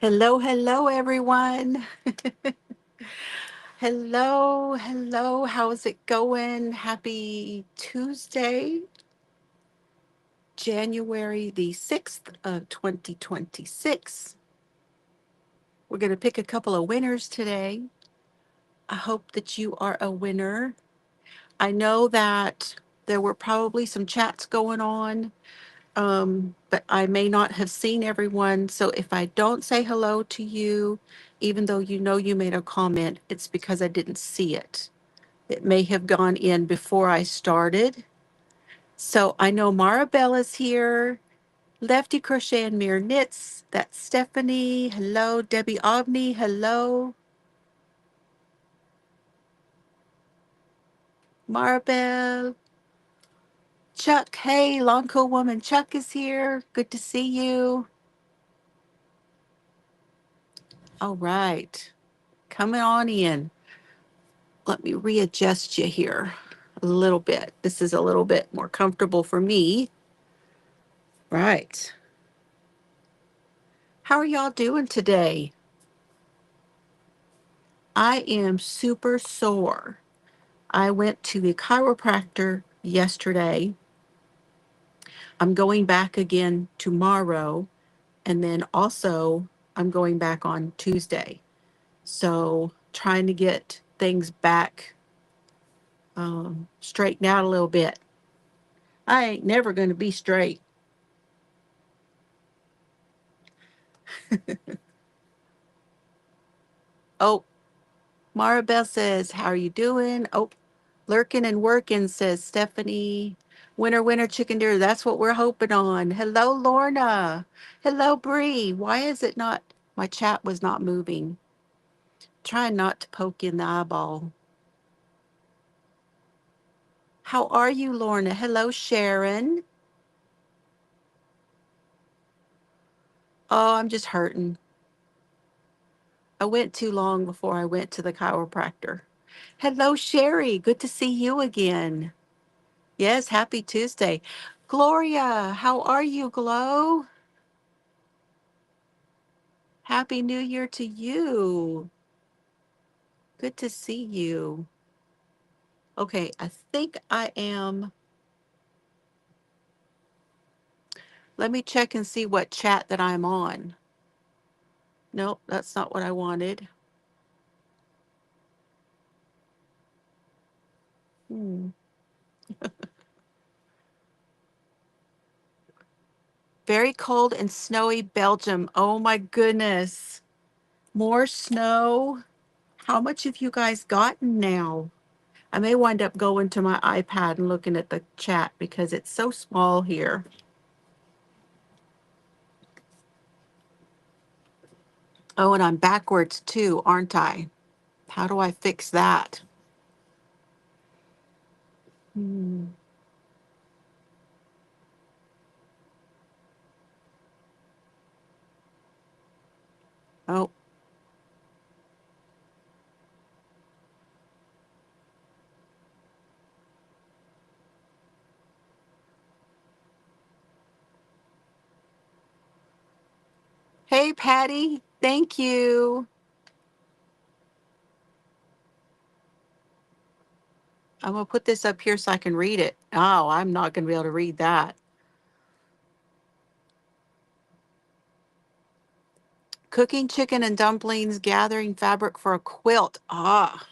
Hello, hello, everyone. Hello, hello. How's it going? Happy Tuesday, January the 6th of 2026. We're going to pick a couple of winners today. I hope that you are a winner. I know that there were probably some chats going on, but I may not have seen everyone. So if I don't say hello to you, even though you know you made a comment, it's because I didn't see it. It may have gone in before I started. So I know Marabella's here. Lefty Crochet and Mirror Knits. That's Stephanie. Hello. Debbie Obney. Hello. Marabelle. Chuck. Hey, Long Cool Woman. Chuck is here. Good to see you. All right. Coming on in. Let me readjust you here a little bit. This is a little bit more comfortable for me. Right. How are y'all doing today? I am super sore. I went to the chiropractor yesterday. I'm going back again tomorrow. And then also, I'm going back on Tuesday. So, trying to get things back straightened out a little bit. I ain't never going to be straight. Oh, Maribel says, how are you doing? Oh, lurking and working, says Stephanie. Winner, winner, chicken dinner. That's what we're hoping on. Hello, Lorna. Hello, Bree. Why is it not? My chat was not moving. Trying not to poke in the eyeball. How are you, Lorna? Hello, Sharon. Oh, I'm just hurting. I went too long before I went to the chiropractor. Hello, Sherry. Good to see you again. Yes, happy Tuesday. Gloria, how are you, Glow? Happy New Year to you. Good to see you. Okay, I think I am. Let me check and see what chat that I'm on. Nope, that's not what I wanted. Hmm. Very cold and snowy Belgium. Oh my goodness. More snow. How much have you guys gotten now? I may wind up going to my iPad and looking at the chat because it's so small here. Oh, and I'm backwards too, aren't I? How do I fix that? Hmm. Oh, hey, Patty. Thank you. I'm going to put this up here so I can read it. Oh, I'm not going to be able to read that. Cooking chicken and dumplings, gathering fabric for a quilt. Ah,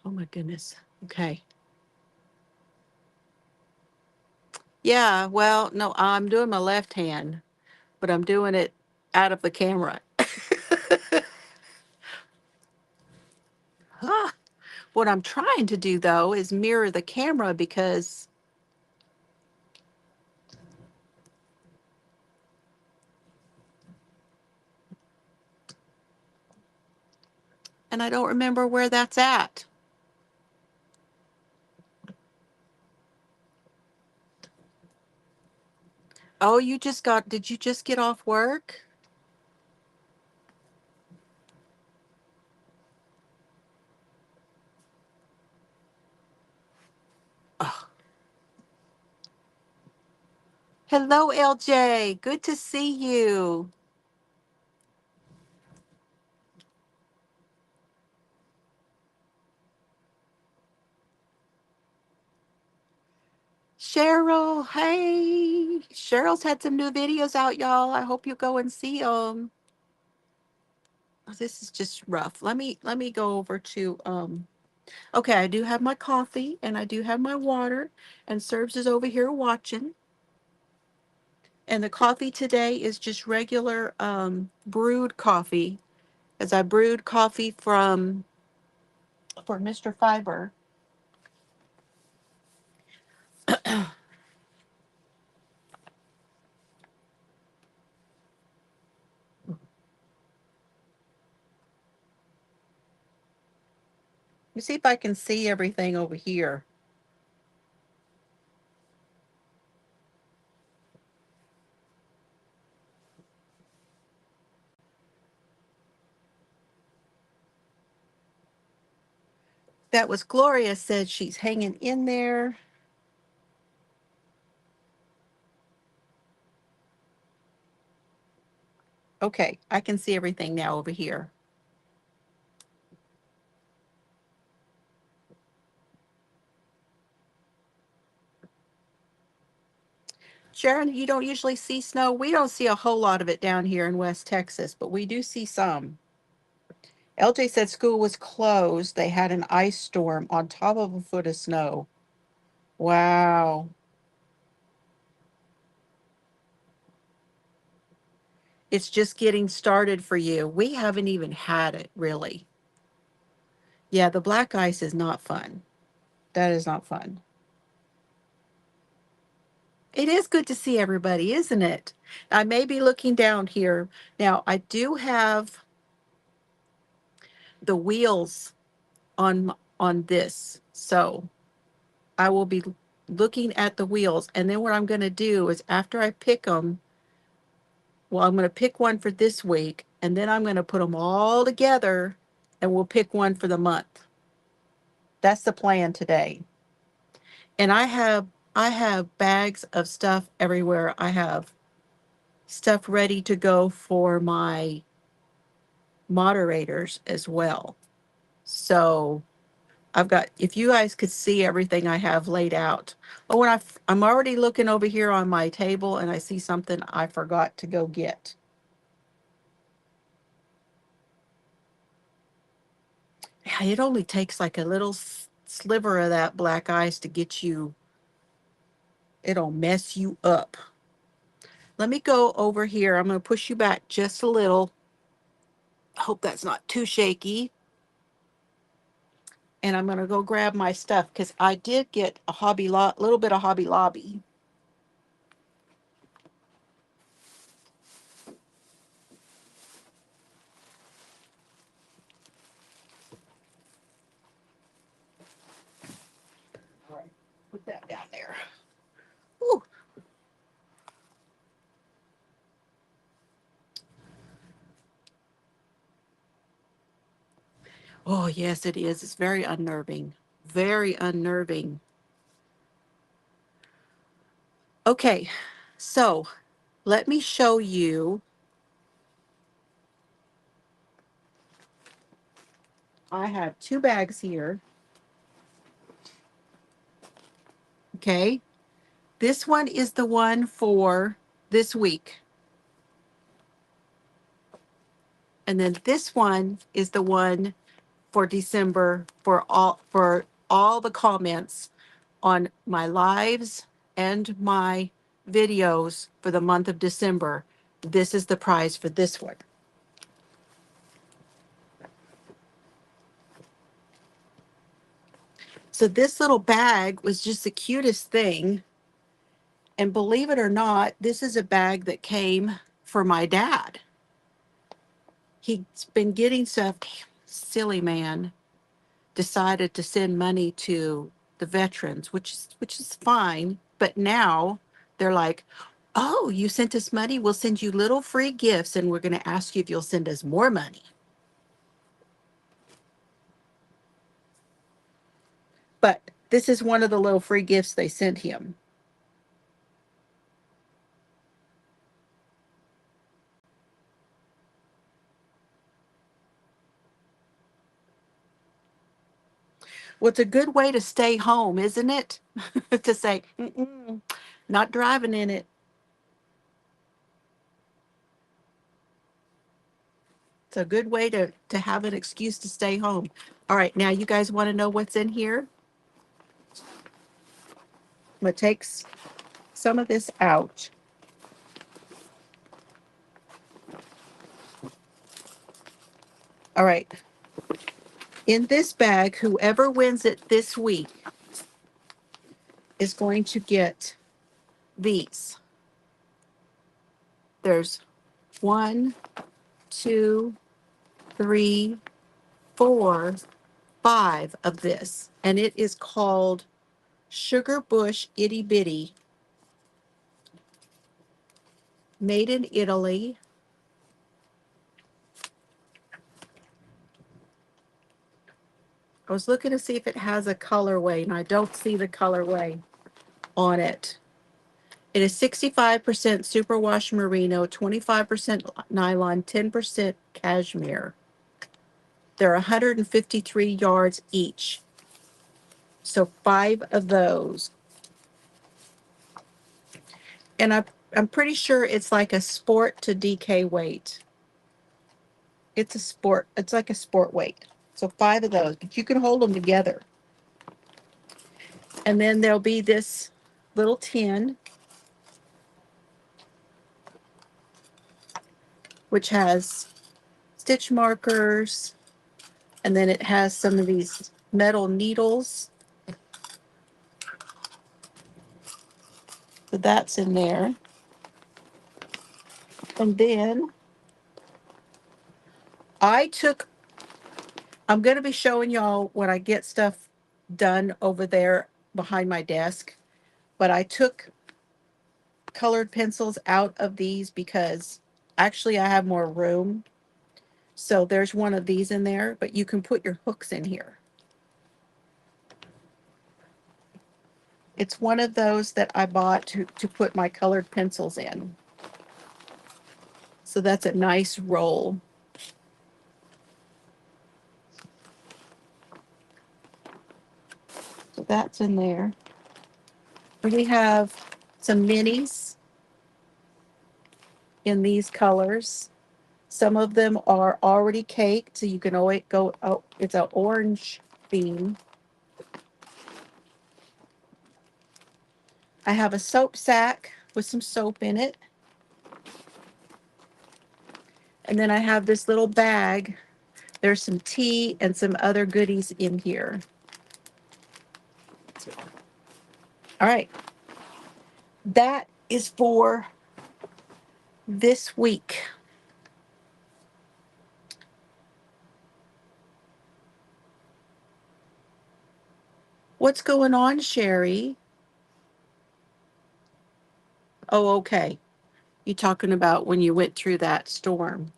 oh my goodness. Okay. Yeah, well, no, I'm doing my left hand, but I'm doing it out of the camera. Ah, what I'm trying to do though is mirror the camera because and I don't remember where that's at. Oh, did you just get off work? Oh. Hello, LJ. Good to see you. Cheryl, hey. Cheryl's had some new videos out, y'all. I hope you go and see them. This is just rough. Let me go over to okay, I do have my coffee and I do have my water, and Serbs is over here watching. And the coffee today is just regular brewed coffee, as I brewed coffee for Mr. Fiber. Let me see if I can see everything over here. That was Gloria said she's hanging in there. Okay, I can see everything now over here. Sharon, you don't usually see snow. We don't see a whole lot of it down here in West Texas, but we do see some. LJ said school was closed. They had an ice storm on top of a foot of snow. Wow. It's just getting started for you. We haven't even had it, really. Yeah, the black ice is not fun. That is not fun. It is good to see everybody, isn't it? I may be looking down here. Now, I do have the wheels on this. So I will be looking at the wheels. And then what I'm going to do is after I pick them, well, I'm going to pick one for this week, and then I'm going to put them all together and we'll pick one for the month. That's the plan today. And I have bags of stuff everywhere. I have stuff ready to go for my moderators as well. So I've got, if you guys could see everything I have laid out. Oh, when I'm already looking over here on my table and I see something I forgot to go get. Yeah, it only takes like a little sliver of that black ice to get you, it'll mess you up. Let me go over here. I'm going to push you back just a little. I hope that's not too shaky. And I'm going to go grab my stuff because I did get a little bit of Hobby Lobby. All right, put that down there. Whew. Oh, yes, it is. It's very unnerving. Very unnerving. Okay, so let me show you. I have two bags here. Okay, this one is the one for this week. And then this one is the one for December for all the comments on my lives and my videos for the month of December. This is the prize for this one. So this little bag was just the cutest thing. And believe it or not, this is a bag that came for my dad. He's been getting stuff. Silly man decided to send money to the veterans, which is fine. But now they're like, oh, you sent us money. We'll send you little free gifts, and we're going to ask you if you'll send us more money. But this is one of the little free gifts they sent him. Well, it's a good way to stay home, isn't it? To say, not driving in it. It's a good way to have an excuse to stay home. All right, now you guys want to know what's in here? I'm going to take some of this out. All right. In this bag, whoever wins it this week is going to get these. There's 1, 2, 3, 4, 5 of this, and it is called Sugar Bush Itty Bitty, made in Italy. I was looking to see if it has a colorway, and I don't see the colorway on it. It is 65% superwash merino, 25% nylon, 10% cashmere. They're 153 yards each. So 5 of those. And I'm pretty sure it's like a sport to DK weight. It's a sport. It's like a sport weight. So 5 of those, but you can hold them together. And then there'll be this little tin, which has stitch markers, and then it has some of these metal needles. So that's in there. And then I'm going to be showing y'all when I get stuff done over there behind my desk, but I took colored pencils out of these because actually I have more room. So there's one of these in there, but you can put your hooks in here. It's one of those that I bought to put my colored pencils in. So that's a nice roll. So that's in there. We have some minis in these colors. Some of them are already caked, so you can always go, oh, it's an orange theme. I have a soap sack with some soap in it. And then I have this little bag. There's some tea and some other goodies in here. All right. That is for this week. What's going on, Sherry? Oh, okay. You talking about when you went through that storm.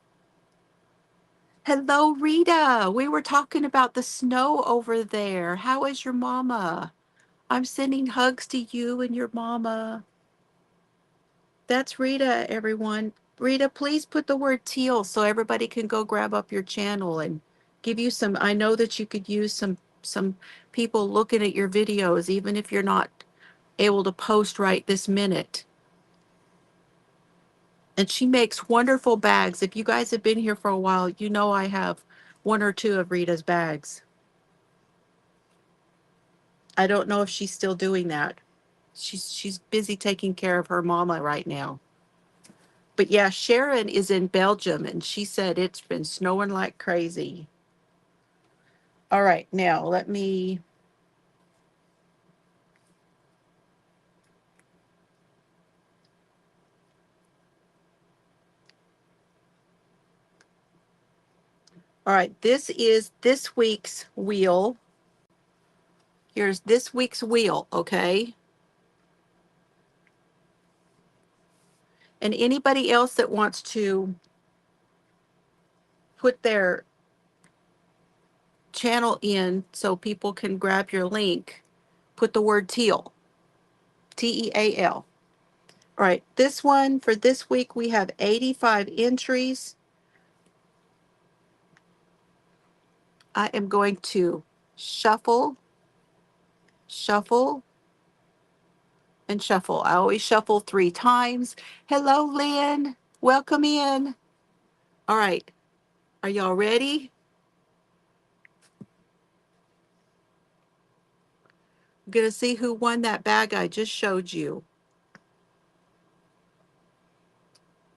Hello, Rita. We were talking about the snow over there. How is your mama? I'm sending hugs to you and your mama. That's Rita, everyone. Rita, please put the word teal so everybody can go grab up your channel and give you some. I know that you could use some people looking at your videos, even if you're not able to post right this minute. And she makes wonderful bags. If you guys have been here for a while, you know I have 1 or 2 of Rita's bags. I don't know if she's still doing that. She's busy taking care of her mama right now. But yeah, Sharon is in Belgium, and she said it's been snowing like crazy. All right, now let me. All right, this is this week's wheel. Here's this week's wheel, okay? And anybody else that wants to put their channel in so people can grab your link, put the word teal, Teal. All right, this one for this week, we have 85 entries. I am going to shuffle Shuffle and shuffle. I always shuffle 3 times. Hello, Lynn. Welcome in. All right. Are y'all ready? I'm going to see who won that bag I just showed you.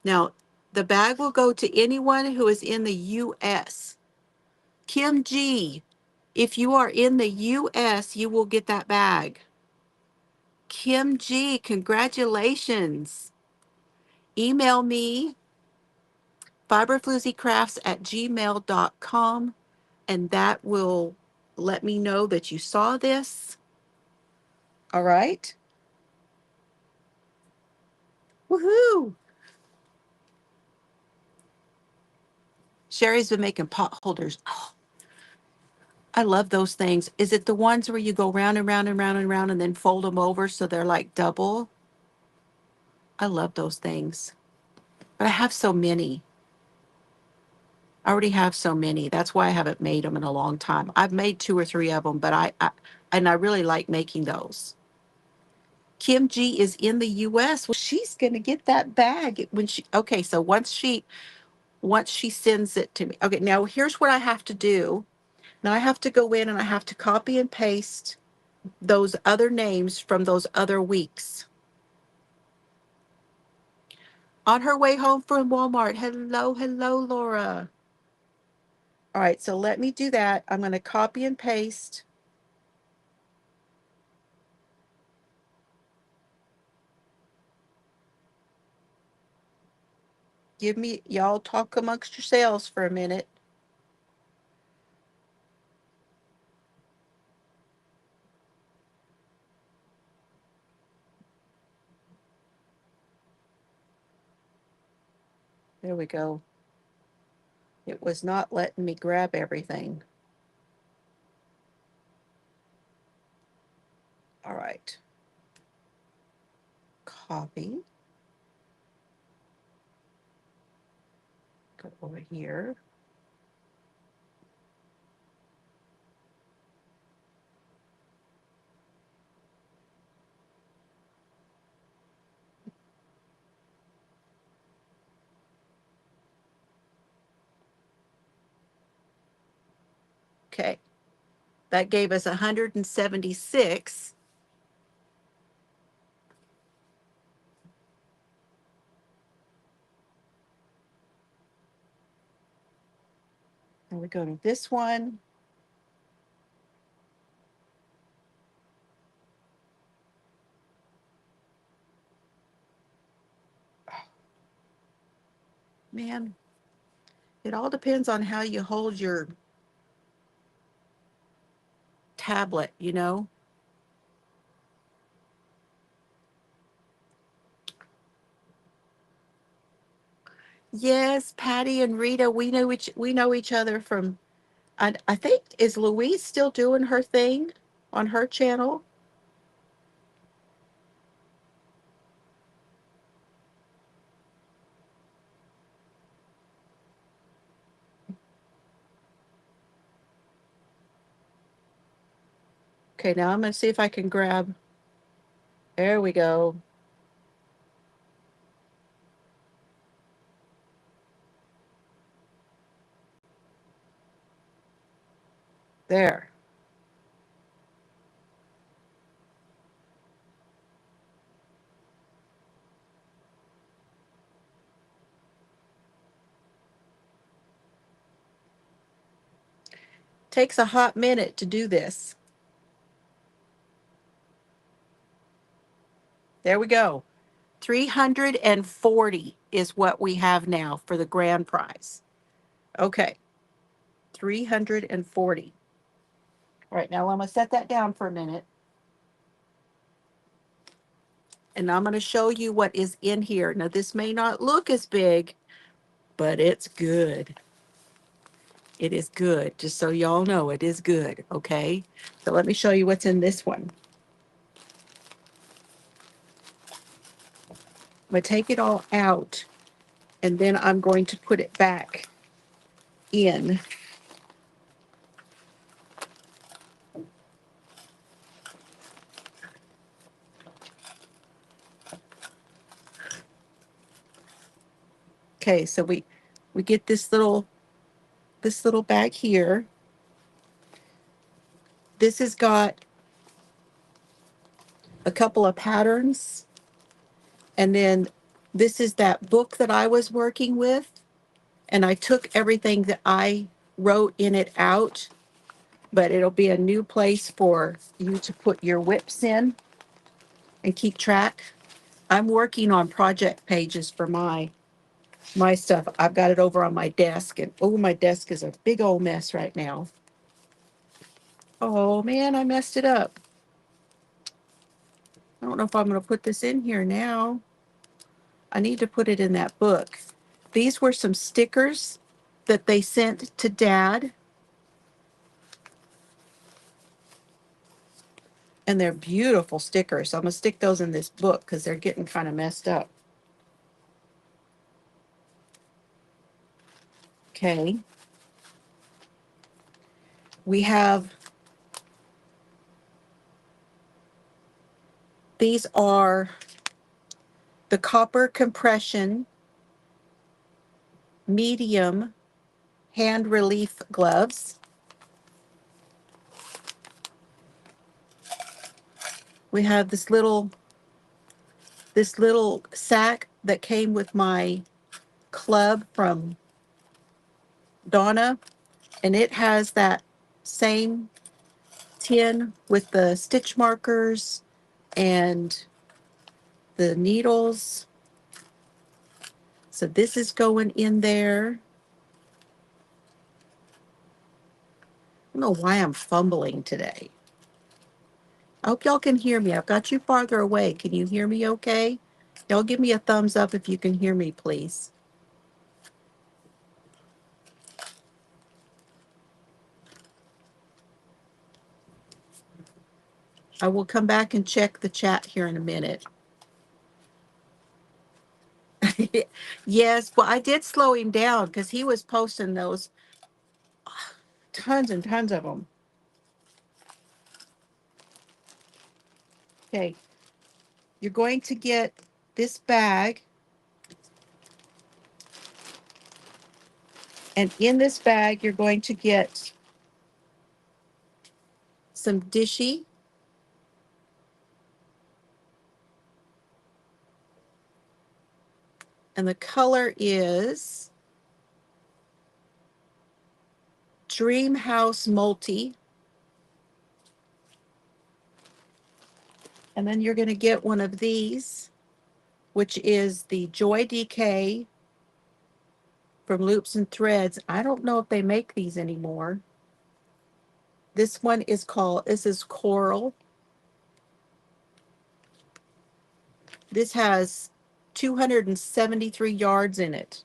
Now, the bag will go to anyone who is in the U.S. Kim G, if you are in the U.S., you will get that bag. Kim G, congratulations. Email me, FiberFloozieCrafts@gmail.com, and that will let me know that you saw this. All right. Woohoo. Sherry's been making pot holders. Oh, I love those things. Is it the ones where you go round and round and round and round and then fold them over so they're like double? I love those things. But I have so many. I already have so many. That's why I haven't made them in a long time. I've made 2 or 3 of them, but I really like making those. Kim G is in the US. Well, she's going to get that bag when she, okay, so once she sends it to me. Okay, now here's what I have to do. Now I have to go in and I have to copy and paste those other names from those other weeks. On her way home from Walmart. Hello, hello, Laura. All right, so let me do that. I'm going to copy and paste. Give me, y'all talk amongst yourselves for a minute. There we go. It was not letting me grab everything. All right. Copy. Go over here. Okay. That gave us 176. And we go to this one. Man, it all depends on how you hold your tablet, you know? Yes, Patty and Rita, we know each other from, I think, is Louise still doing her thing on her channel? Okay, now I'm going to see if I can grab. There we go. There. Takes a hot minute to do this. There we go. 340 is what we have now for the grand prize. Okay. 340. All right, now I'm going to set that down for a minute. And I'm going to show you what is in here. Now, this may not look as big, but it's good. It is good. Just so y'all know, it is good. Okay. So let me show you what's in this one. I'm going to take it all out, and then I'm going to put it back in. Okay, so we get this little bag here. This has got a couple of patterns, and then this is that book that I was working with, and I took everything that I wrote in it out, but it'll be a new place for you to put your whips in and keep track. I'm working on project pages for my stuff. I've got it over on my desk, and oh, my desk is a big old mess right now. Oh man, I messed it up. I don't know if I'm going to put this in here now. I need to put it in that book. These were some stickers that they sent to Dad, and they're beautiful stickers. So I'm going to stick those in this book because they're getting kind of messed up. Okay. We have, these are the copper compression medium hand relief gloves. We have this little sack that came with my club from Donna, and it has that same tin with the stitch markers and the needles. So this is going in there. I don't know why I'm fumbling today. I hope y'all can hear me. I've got you farther away. Can you hear me okay? Y'all give me a thumbs up if you can hear me, please. I will come back and check the chat here in a minute. Yes, well, I did slow him down because he was posting those tons and tons of them. Okay, you're going to get this bag, and in this bag, you're going to get some Dishy, and the color is Dream House Multi. And then you're going to get one of these, which is the Joy DK from Loops and Threads. I don't know if they make these anymore. This one is called, this is Coral. This has 273 yards in it.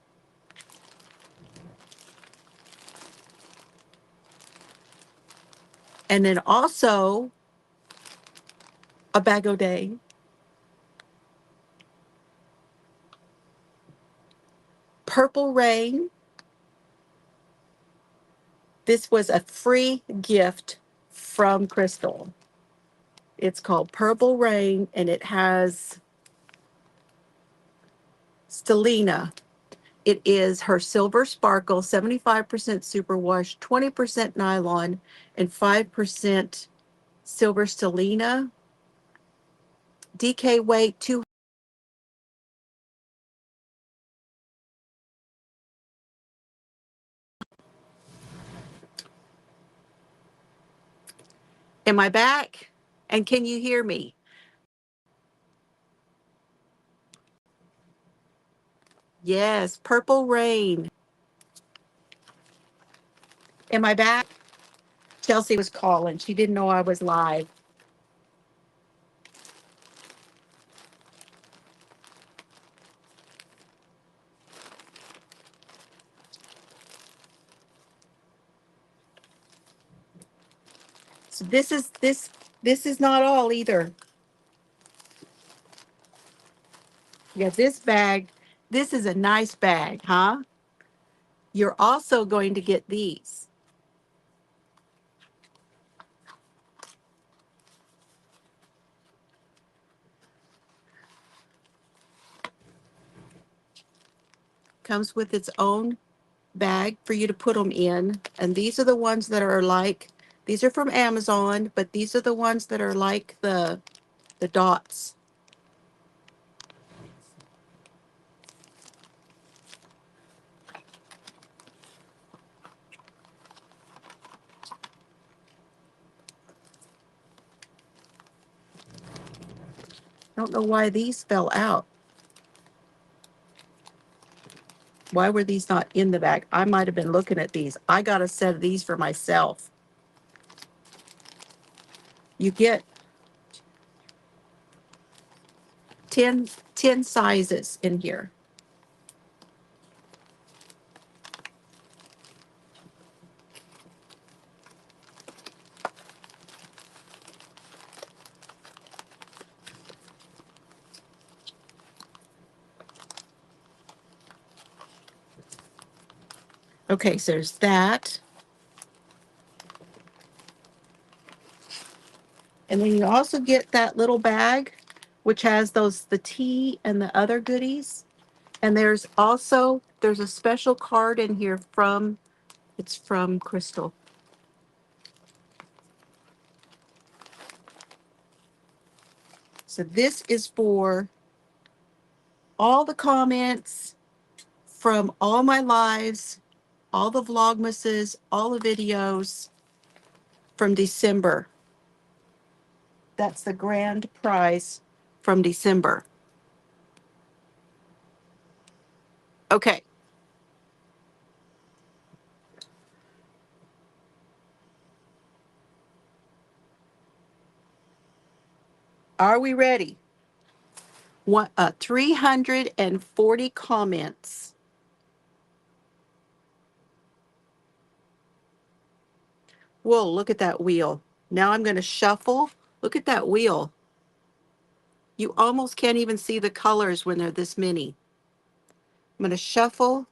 And then also a BagODay. Purple Rain. This was a free gift from Crystal. It's called Purple Rain, and it has Stellina. It is her Silver Sparkle, 75% superwash, 20% nylon, and 5% silver stellina. DK weight 2. Am I back? And can you hear me? Yes, Purple Rain. Am I back? Chelsea was calling. She didn't know I was live. So this is not all either. Yeah, this bag, this is a nice bag, huh? You're also going to get these. Comes with its own bag for you to put them in. And these are the ones that are like, these are from Amazon, but these are the ones that are like the dots. I don't know why these fell out. Why were these not in the bag? I might have been looking at these. I got a set of these for myself. You get 10 sizes in here. Okay, so there's that. And then you also get that little bag, which has the tea and the other goodies. And there's a special card in here it's from Crystal. So this is for all the comments from all my lives, all the Vlogmases, all the videos from December. That's the grand prize from December. Okay. Are we ready? 340 comments. Whoa, look at that wheel. Now I'm going to shuffle. Look at that wheel. You almost can't even see the colors when they're this many. I'm going to shuffle,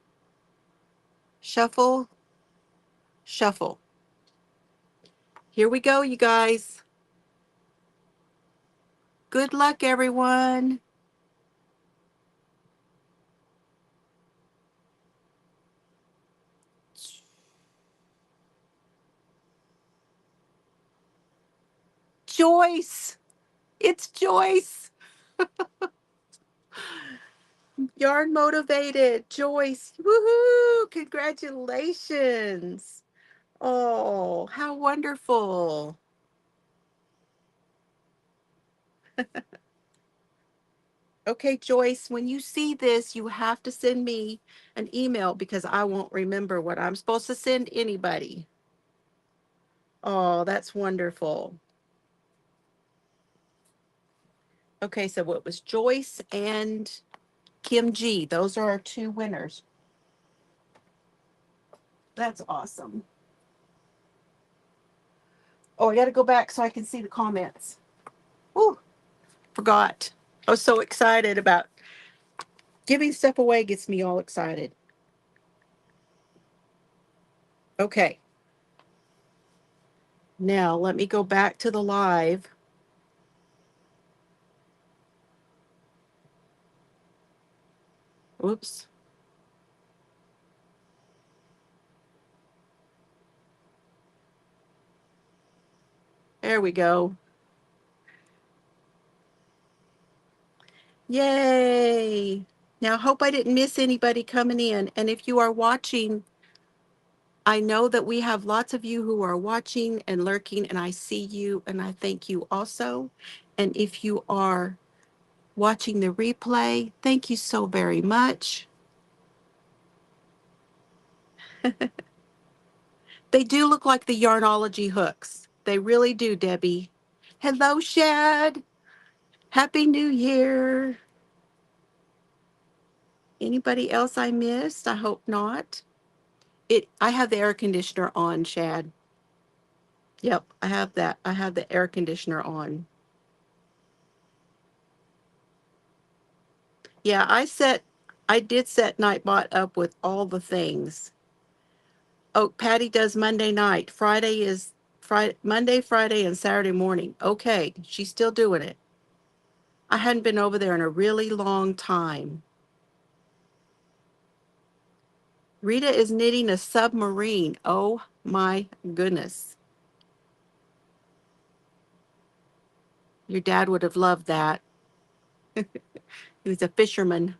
shuffle, shuffle. Here we go, you guys. Good luck, everyone. Joyce. It's Joyce. Yarn motivated. Joyce. Woohoo! Congratulations. Oh, how wonderful. Okay, Joyce, when you see this, you have to send me an email because I won't remember what I'm supposed to send anybody. Oh, that's wonderful. Okay, so it was Joyce and Kim G. Those are our two winners. That's awesome. Oh, I got to go back so I can see the comments. Oh, forgot. I was so excited about giving stuff away, gets me all excited. Okay. Now let me go back to the live. Oops. There we go. Yay. Now, I hope I didn't miss anybody coming in. And if you are watching, I know that we have lots of you who are watching and lurking, and I see you, and I thank you also. And if you are watching the replay, thank you so very much. They do look like the Yarnology hooks. They really do, Debbie. Hello, Shad. Happy New Year. Anybody else I missed? I hope not. I have the air conditioner on, Shad. Yep, I have that. I have the air conditioner on. Yeah, I did set Nightbot up with all the things. Oh, Patty does Monday night. Monday, Friday, and Saturday morning. Okay, she's still doing it. I hadn't been over there in a really long time. Rita is knitting a submarine. Oh my goodness. Your dad would have loved that. He was a fisherman.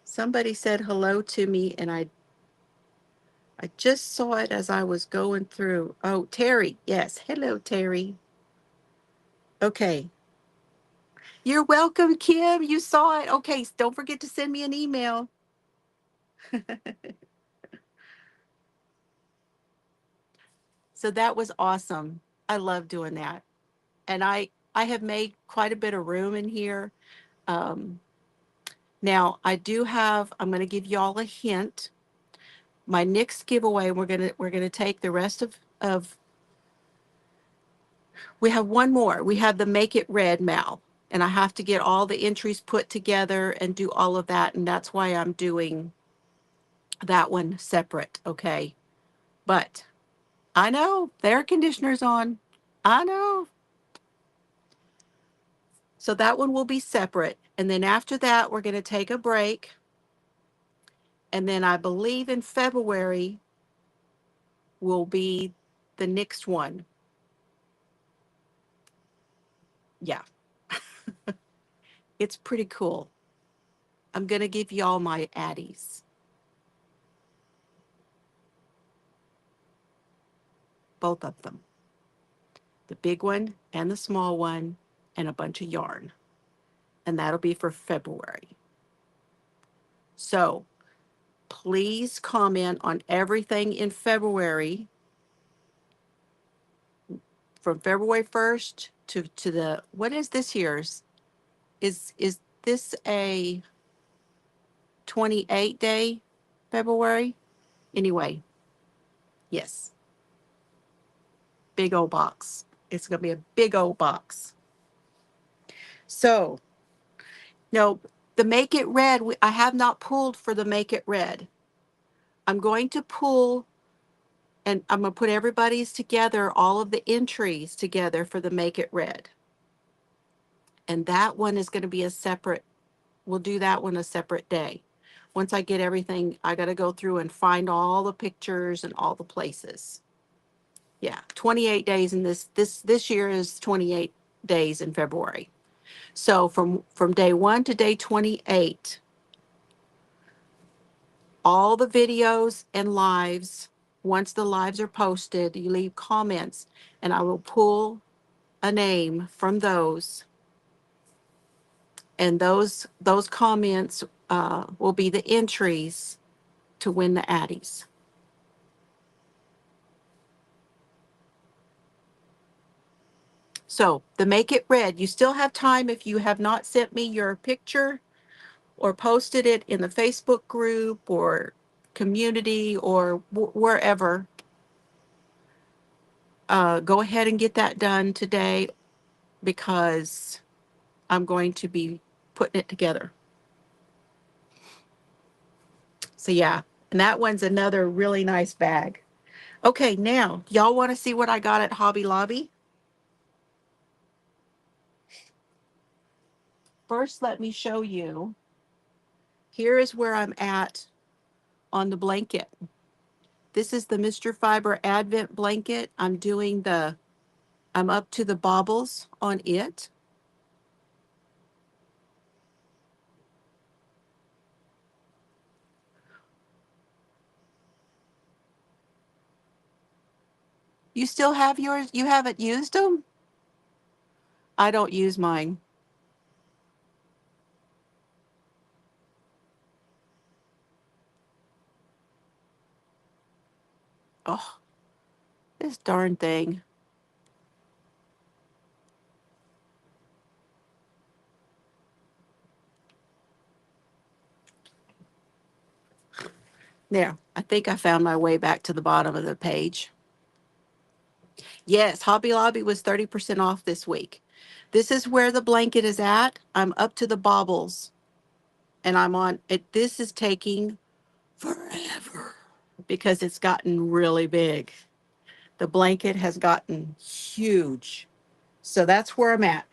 Somebody said hello to me, and I just saw it as I was going through. Oh, Terry. Yes. Hello, Terry. Okay. You're welcome, Kim. You saw it. Okay. Don't forget to send me an email. So that was awesome. I love doing that. And I have made quite a bit of room in here. Um, Now I do have, I'm going to give y'all a hint. My next giveaway, we're gonna take the rest of we have one more. We have the Make It Red Mal, and I have to get all the entries put together and do all of that, and that's why I'm doing that one separate, okay? But I know the air conditioner's on. I know. So that one will be separate. And then after that, we're going to take a break. And then I believe in February will be the next one. Yeah, it's pretty cool. I'm going to give y'all my addies, both of them, the big one and the small one, and a bunch of yarn. And that'll be for February. So please comment on everything in February from February 1st to the, what is this year's? Is this a 28 day February? Anyway, yes, big old box. It's going to be a big old box. So, no, the Make It Red, I have not pulled for the Make It Red. I'm going to pull, and I'm going to put everybody's together, all of the entries together for the Make It Red. And that one is going to be a separate, we'll do that one a separate day. Once I get everything, I got to go through and find all the pictures and all the places. Yeah, 28 days in this year is 28 days in February. So from day 1 to day 28, all the videos and lives, once the lives are posted, you leave comments, and I will pull a name from those, and those comments will be the entries to win the Addies. So the Make It Red, you still have time if you have not sent me your picture or posted it in the Facebook group or community or wherever. Go ahead and get that done today because I'm going to be putting it together. So yeah, and that one's another really nice bag. Okay, now, y'all want to see what I got at Hobby Lobby? First, let me show you. Here is where I'm at on the blanket. This is the Mr. Fiber Advent blanket. I'm up to the baubles on it. You still have yours? You haven't used them? I don't use mine. Oh, this darn thing. There, I think I found my way back to the bottom of the page. Yes, Hobby Lobby was 30% off this week. This is where the blanket is at. I'm up to the baubles and I'm on it. This is taking forever because it's gotten really big. The blanket has gotten huge. So that's where I'm at.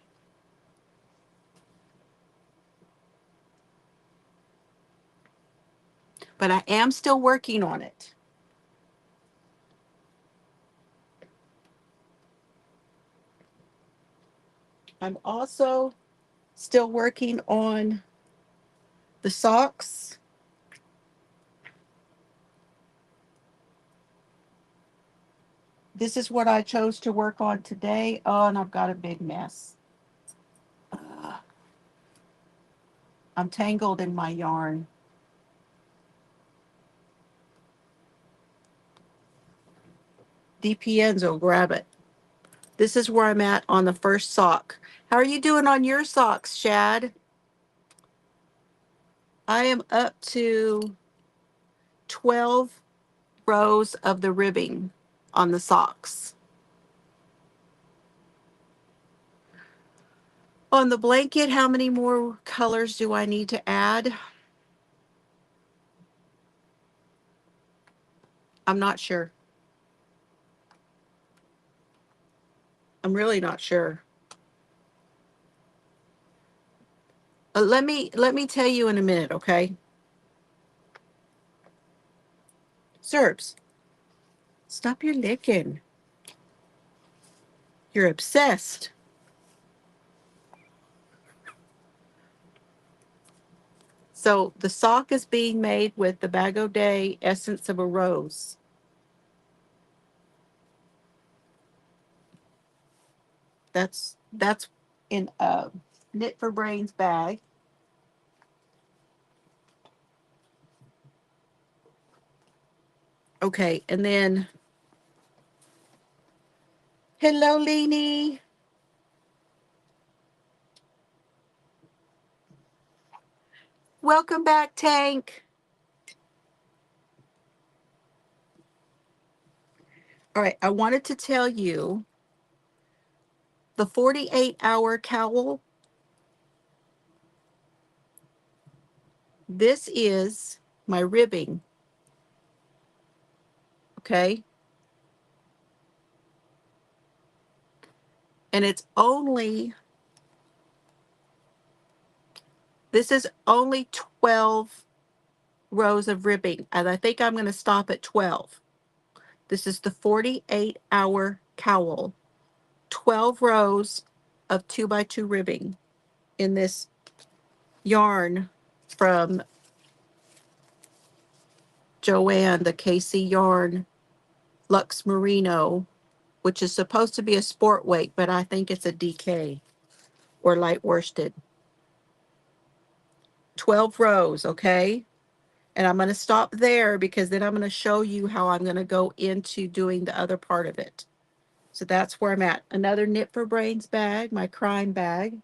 but I am still working on it. I'm also still working on the socks. This is what I chose to work on today. Oh, and I've got a big mess. I'm tangled in my yarn. DPNs will grab it. This is where I'm at on the first sock. How are you doing on your socks, Shad? I am up to 12 rows of the ribbing on the socks. On the blanket, how many more colors do I need to add? I'm not sure. I'm really not sure. Let me tell you in a minute, okay? Serbs, stop your licking. You're obsessed. So the sock is being made with the BagODay Essence of a Rose. That's in a Knit for Brains bag. Okay, and then hello, Leanie. Welcome back, Tank. All right, I wanted to tell you the 48-hour cowl. This is my ribbing. Okay. And it's only, this is only 12 rows of ribbing. And I think I'm going to stop at 12. This is the 48-hour cowl. 12 rows of 2x2 ribbing in this yarn from Joanne, the KC Yarn Luxe Merino, which is supposed to be a sport weight, but I think it's a DK or light worsted. 12 rows, okay? And I'm going to stop there because then I'm going to show you how I'm going to go into doing the other part of it. So that's where I'm at. Another Knit for Brains bag, my crime bag.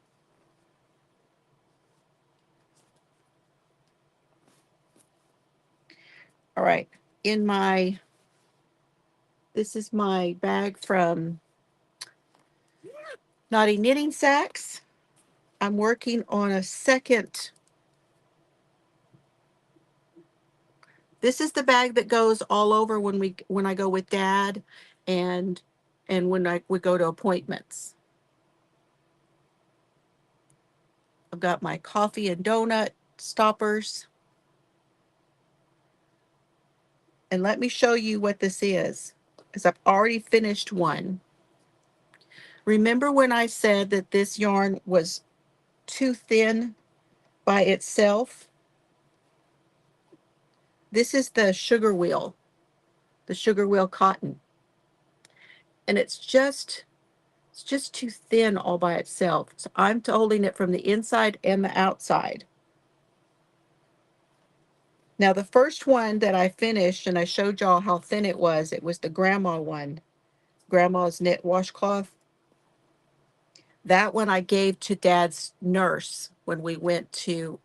All right. In my, this is my bag from Naughty Knitting Sacks. I'm working on a second. This is the bag that goes all over when I go with Dad and when we go to appointments. I've got my coffee and donut stoppers. And let me show you what this is, because I've already finished one. Remember when I said that this yarn was too thin by itself? This is the sugar wheel cotton. And it's just too thin all by itself. So I'm holding it from the inside and the outside. Now the first one that I finished, and I showed y'all how thin it was the grandma one, grandma's knit washcloth. That one I gave to Dad's nurse when we went to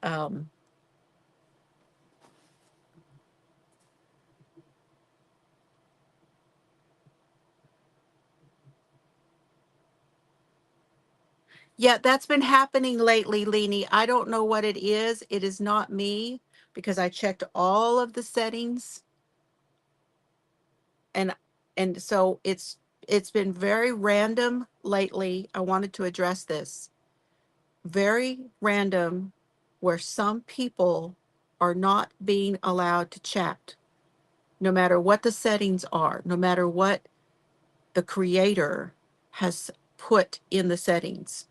yeah, that's been happening lately, Leanie. I don't know what it is. It is not me because I checked all of the settings and so it's been very random lately. I wanted to address this. Very random where some people are not being allowed to chat, no matter what the settings are, no matter what the creator has put in the settings.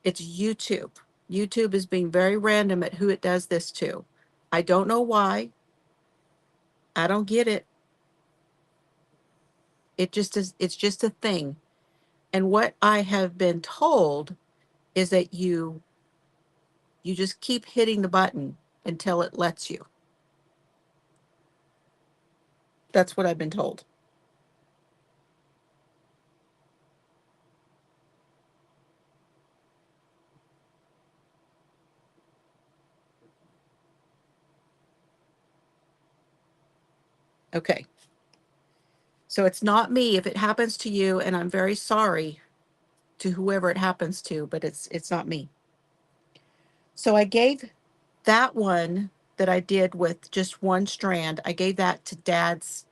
It's YouTube. YouTube is being very random at who it does this to. I don't know why. I don't get it. It just is, it's just a thing. And what I have been told is that you just keep hitting the button until it lets you. That's what I've been told. Okay. So it's not me if it happens to you, and I'm very sorry to whoever it happens to, but it's not me. So I gave that one that I did with just one strand, I gave that to Dad's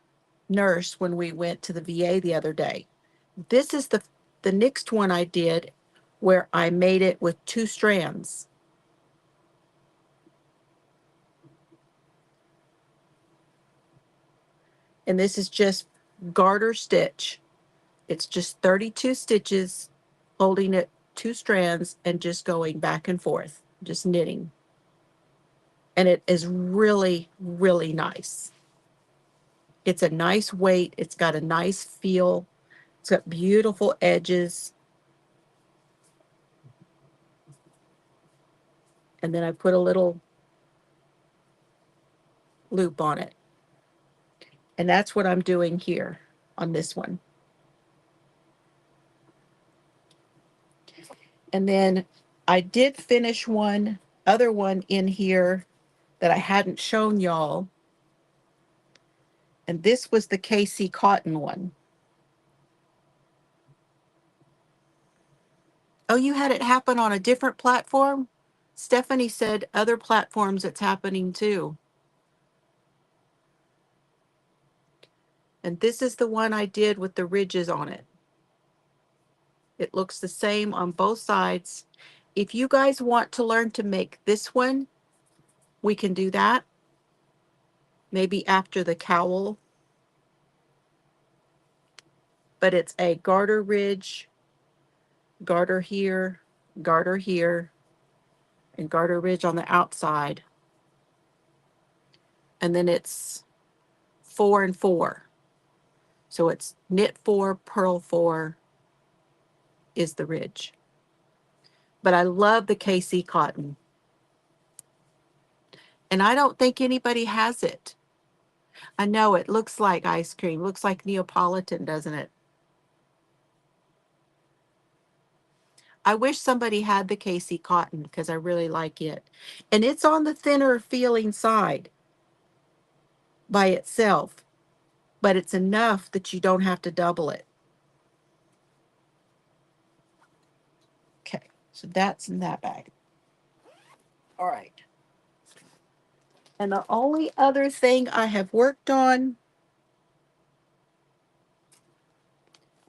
nurse when we went to the VA the other day. This is the next one I did where I made it with 2 strands. And this is just garter stitch. It's just 32 stitches, holding it 2 strands and just going back and forth, just knitting. And it is really, really nice. It's a nice weight. It's got a nice feel. It's got beautiful edges. And then I put a little loop on it. And that's what I'm doing here on this one. And then I did finish one other one in here that I hadn't shown y'all. And this was the KC cotton one. Oh, you had it happen on a different platform? Stephanie said other platforms it's happening too. And this is the one I did with the ridges on it. It looks the same on both sides. If you guys want to learn to make this one, we can do that. Maybe after the cowl. But it's a garter ridge, garter here, and garter ridge on the outside. And then it's 4 and 4. So it's knit 4, purl 4 is the ridge. But I love the KC cotton. And I don't think anybody has it. I know it looks like ice cream, looks like Neapolitan, doesn't it? I wish somebody had the KC cotton because I really like it. And it's on the thinner feeling side by itself, but it's enough that you don't have to double it. Okay, so that's in that bag. All right. And the only other thing I have worked on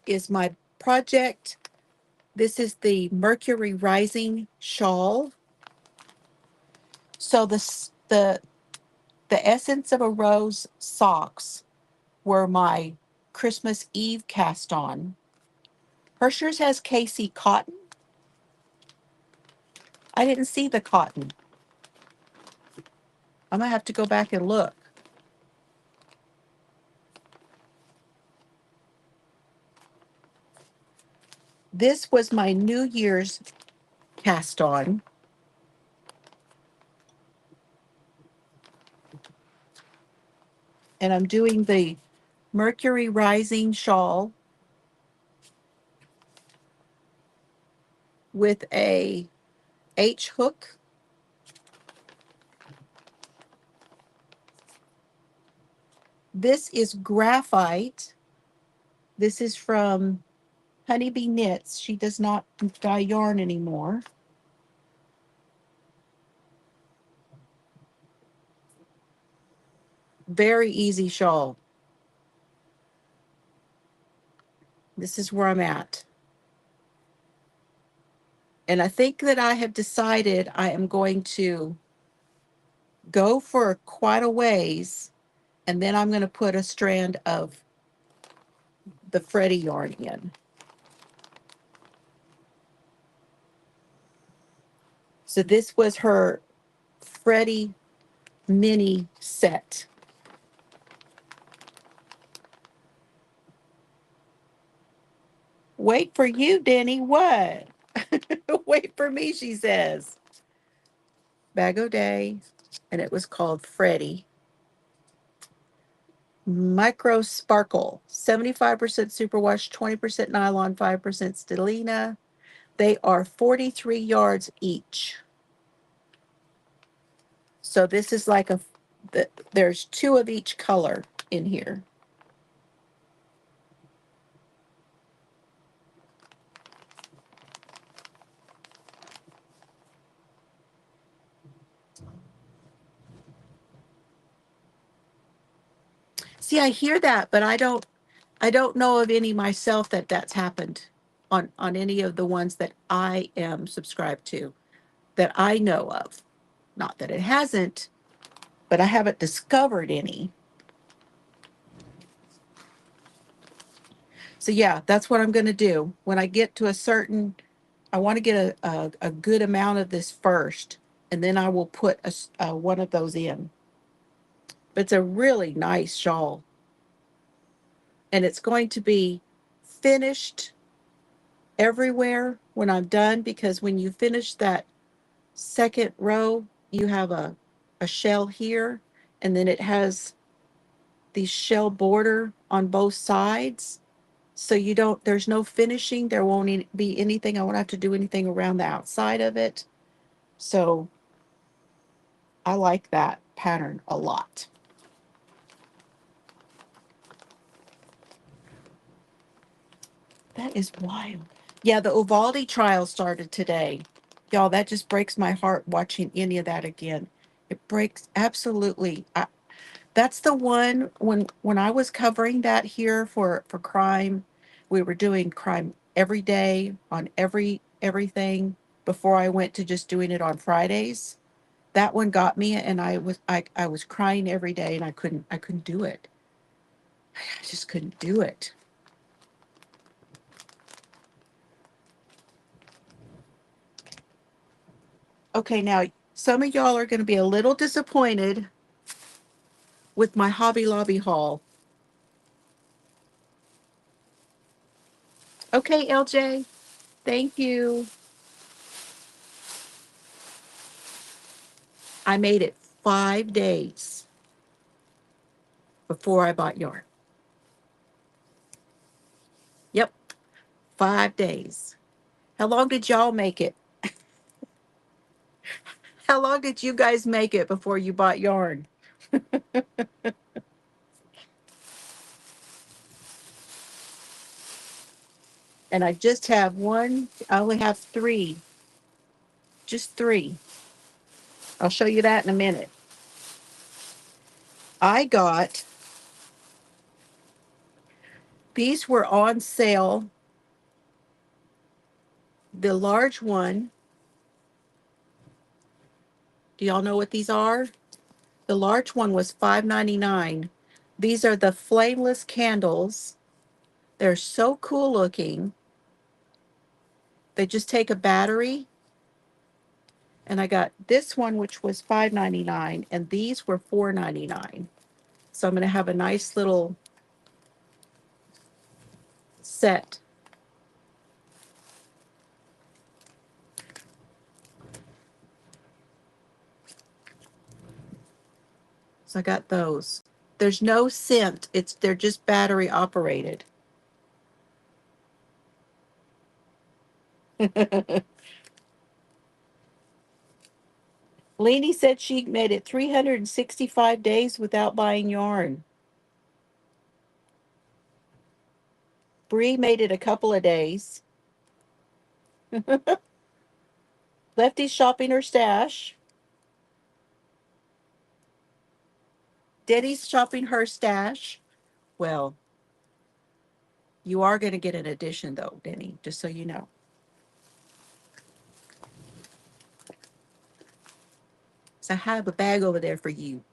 is my project. This is the Mercury Rising shawl. So the Essence of a Rose socks were my Christmas Eve cast on. Hershey's has KC cotton. I didn't see the cotton. I'm gonna have to go back and look. This was my New Year's cast on. And I'm doing the Mercury Rising shawl with a H hook. This is graphite. This is from Honeybee Knits. She does not dye yarn anymore. Very easy shawl. This is where I'm at. And I think that I have decided I am going to go for quite a ways, and then I'm going to put a strand of the Freddie yarn in. So this was her Freddie mini set. Wait for you, Denny. What? Wait for me, she says. BagODay, and it was called Freddie. Micro Sparkle, 75% superwash, 20% nylon, 5% stellina. They are 43 yards each. So this is like there's 2 of each color in here. See, I hear that, but I don't know of any myself that's happened on any of the ones that I am subscribed to that I know of. Not that it hasn't, but I haven't discovered any. So yeah, that's what I'm going to do. When I get to a certain, I want to get a good amount of this first, and then I will put one of those in. But it's a really nice shawl. And it's going to be finished everywhere when I'm done, because when you finish that second row, you have a shell here, and then it has the shell border on both sides. So you don't, there's no finishing. There won't be anything. I won't have to do anything around the outside of it. So I like that pattern a lot. That is wild. Yeah, the Uvalde trial started today. Y'all, that just breaks my heart watching any of that again. It breaks absolutely. That's the one when I was covering that here for crime, we were doing crime every day on everything before I went to just doing it on Fridays. That one got me, and I was crying every day, and I couldn't do it. I just couldn't do it. Okay, now some of y'all are going to be a little disappointed with my Hobby Lobby haul. Okay, LJ, thank you. I made it 5 days before I bought yarn. Yep, 5 days. How long did y'all make it? How long did you guys make it before you bought yarn? And I just have one, I only have 3, just 3. I'll show you that in a minute. I got, these were on sale. The large one, do y'all know what these are? The large one was $5.99. These are the flameless candles. They're so cool looking. They just take a battery. And I got this one, which was $5.99, and these were $4.99. So I'm going to have a nice little set. So I got those. There's no scent. They're just battery operated. Leanie said she made it 365 days without buying yarn. Bree made it a couple of days. Lefty's shopping her stash. Denny's shopping her stash. Well, you are going to get an addition, though, Denny, just so you know. So I have a bag over there for you.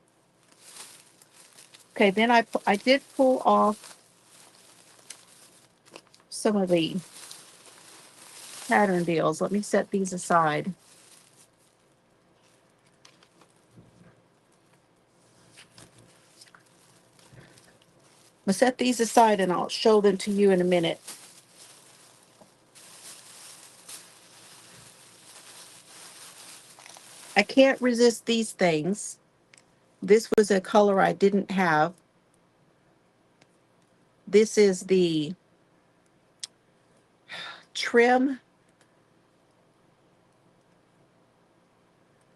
Okay, then I did pull off some of the pattern deals. Let me set these aside. I'm going to set these aside and I'll show them to you in a minute. I can't resist these things. This was a color I didn't have. This is the trim.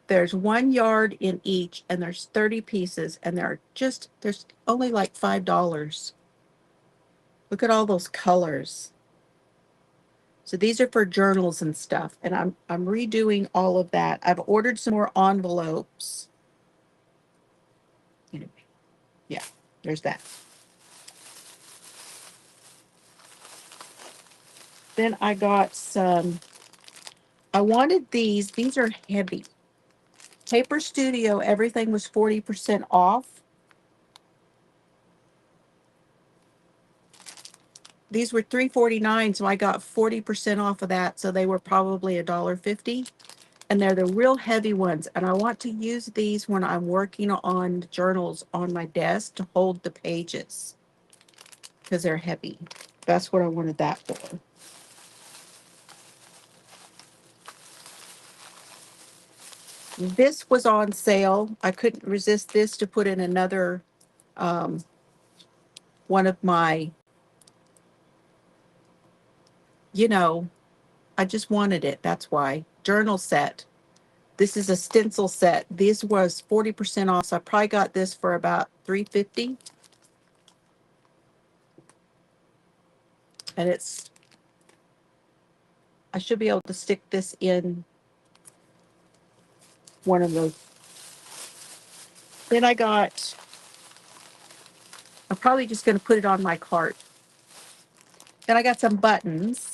There's 1 yard in each, and there's 30 pieces, and there's only like $5. Look at all those colors. So these are for journals and stuff, and I'm redoing all of that. I've ordered some more envelopes. Anyway, yeah, there's that. Then I got some, I wanted these. These are heavy. Paper Studio, everything was 40% off. These were $3.49, so I got 40% off of that, so they were probably $1.50. And they're the real heavy ones, and I want to use these when I'm working on journals on my desk to hold the pages because they're heavy. That's what I wanted that for. This was on sale. I couldn't resist this to put in another one of my, I just wanted it. That's why. Journal set. This is a stencil set. This was 40% off, so I probably got this for about $3.50. And I should be able to stick this in one of those. Then I'm probably just going to put it on my cart. Then I got some buttons.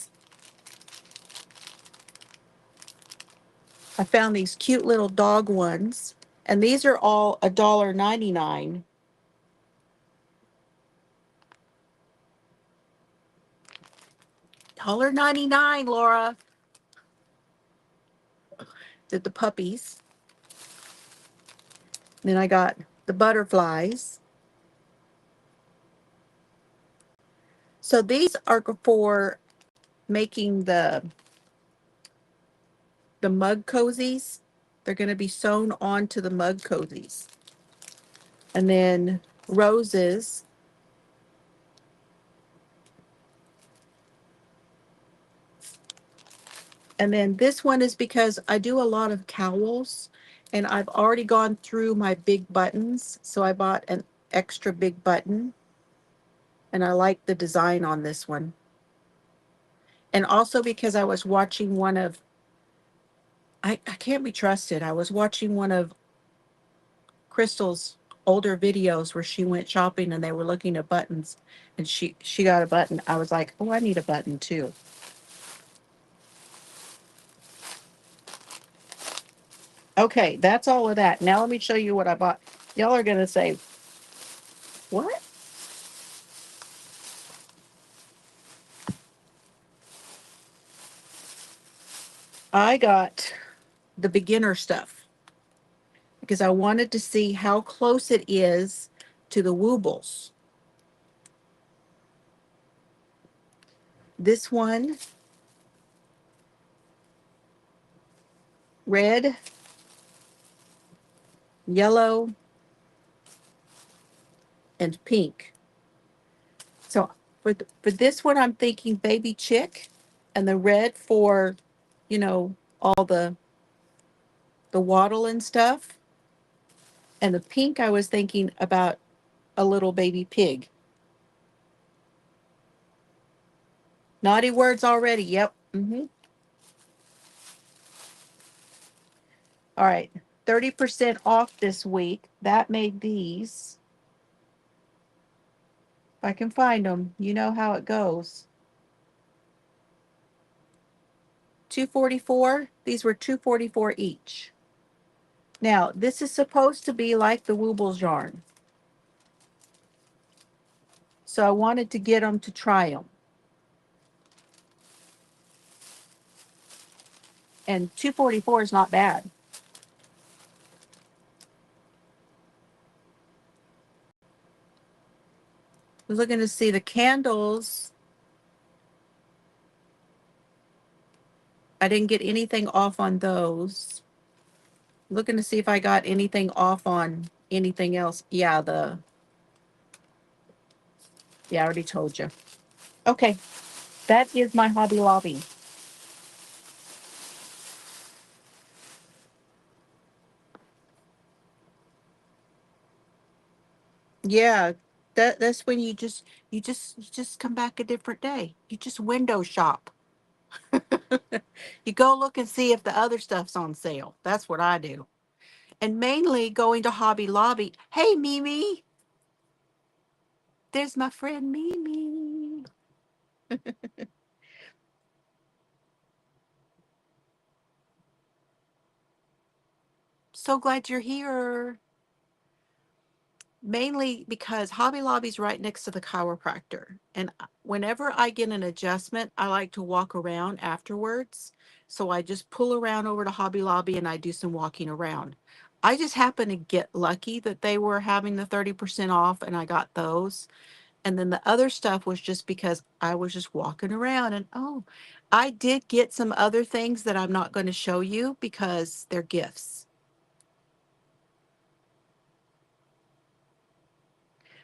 I found these cute little dog ones, and these are all $1.99. $1.99, Laura. Did the puppies. Then I got the butterflies. So these are for making the mug cozies. They're going to be sewn onto the mug cozies. And then roses. And then this one is because I do a lot of cowls, and I've already gone through my big buttons. So I bought an extra big button, and I like the design on this one. And also because I was watching one of, I can't be trusted. I was watching one of Crystal's older videos where she went shopping and they were looking at buttons, and she got a button. I was like, oh, I need a button too. Okay, that's all of that. Now let me show you what I bought. Y'all are going to say, what? I got the beginner stuff because I wanted to see how close it is to the woobles. This one, red, yellow, and pink. So for this one, I'm thinking baby chick, and the red for, all the wattle and stuff. And the pink, I was thinking about a little baby pig. Naughty words already. Yep. All right. 30% off this week. That made these. If I can find them, you know how it goes. $2.44. These were $2.44 each. Now, this is supposed to be like the Woobles yarn. So I wanted to get them to try them. And 244 is not bad. We're looking to see the candles. I didn't get anything off on those. Looking to see if I got anything off on anything else. Yeah, I already told you. Okay, that is my Hobby Lobby. Yeah, that's when you just come back a different day. You just window shop. You go look and see if the other stuff's on sale. That's what I do. And mainly going to Hobby Lobby. Hey, Mimi. There's my friend Mimi. So glad you're here. Mainly because Hobby Lobby's right next to the chiropractor. And whenever I get an adjustment, I like to walk around afterwards. So I just pull around over to Hobby Lobby and I do some walking around. I just happened to get lucky that they were having the 30% off and I got those. And then the other stuff was just because I was just walking around and oh, I did get some other things that I'm not going to show you because they're gifts.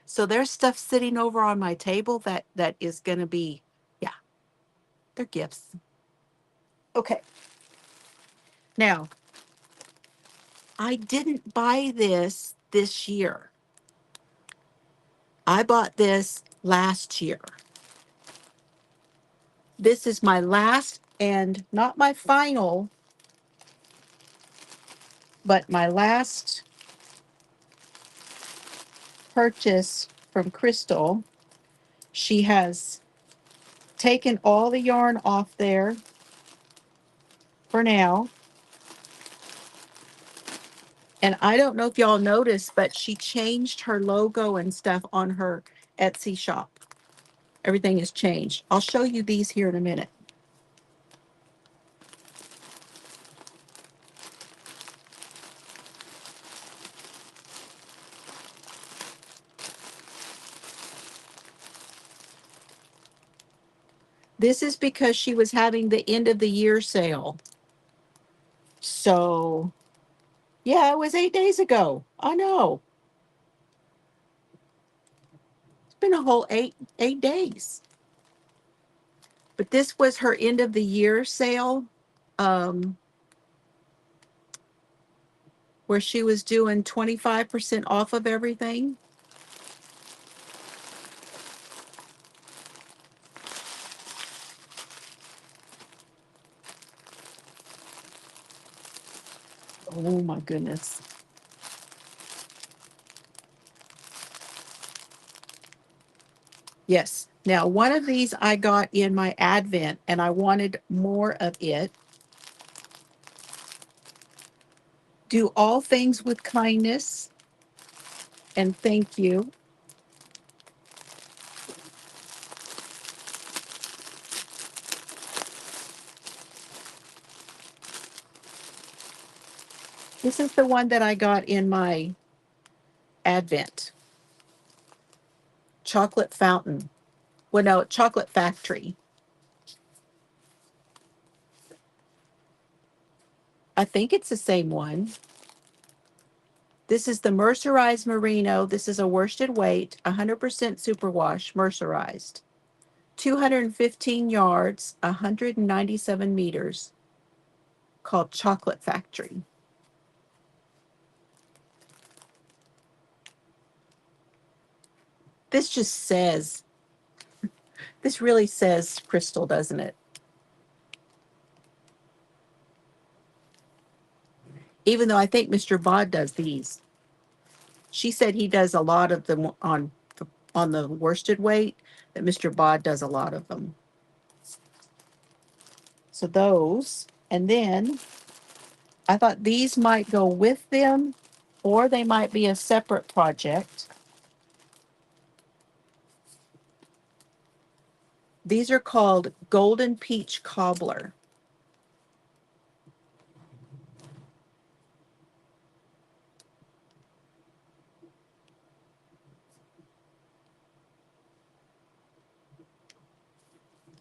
So there's stuff sitting over on my table that is going to be, yeah, they're gifts. Okay. Now, I didn't buy this year. I bought this last year. This is my last and not my final, but my last purchase from Crystal. She has taken all the yarn off there for now. And I don't know if y'all noticed, but she changed her logo and stuff on her Etsy shop. Everything has changed. I'll show you these here in a minute. This is because she was having the end of the year sale. So, yeah, it was 8 days ago. I know. It's been a whole eight days. But this was her end of the year sale, um, where she was doing 25% off of everything. Oh my goodness. Yes. Now, one of these I got in my Advent and I wanted more of it. Do all things with kindness and thank you. This is the one that I got in my Advent. Chocolate Fountain. Well, no, Chocolate Factory. I think it's the same one. This is the mercerized merino. This is a worsted weight, 100% superwash, mercerized. 215 yards, 197 meters, called Chocolate Factory. This just says, this really says Crystal, doesn't it? Even though I think Mr. Bod does these. She said he does a lot of them on the worsted weight, that Mr. Bod does a lot of them. So those, and then I thought these might go with them, or they might be a separate project. These are called Golden Peach Cobbler.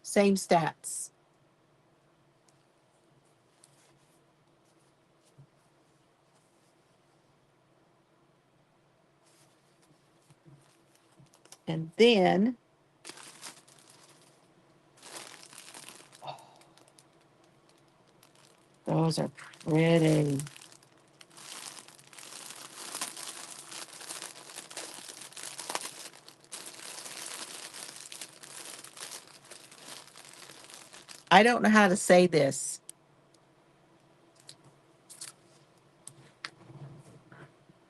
Same stats. And then those are pretty. I don't know how to say this.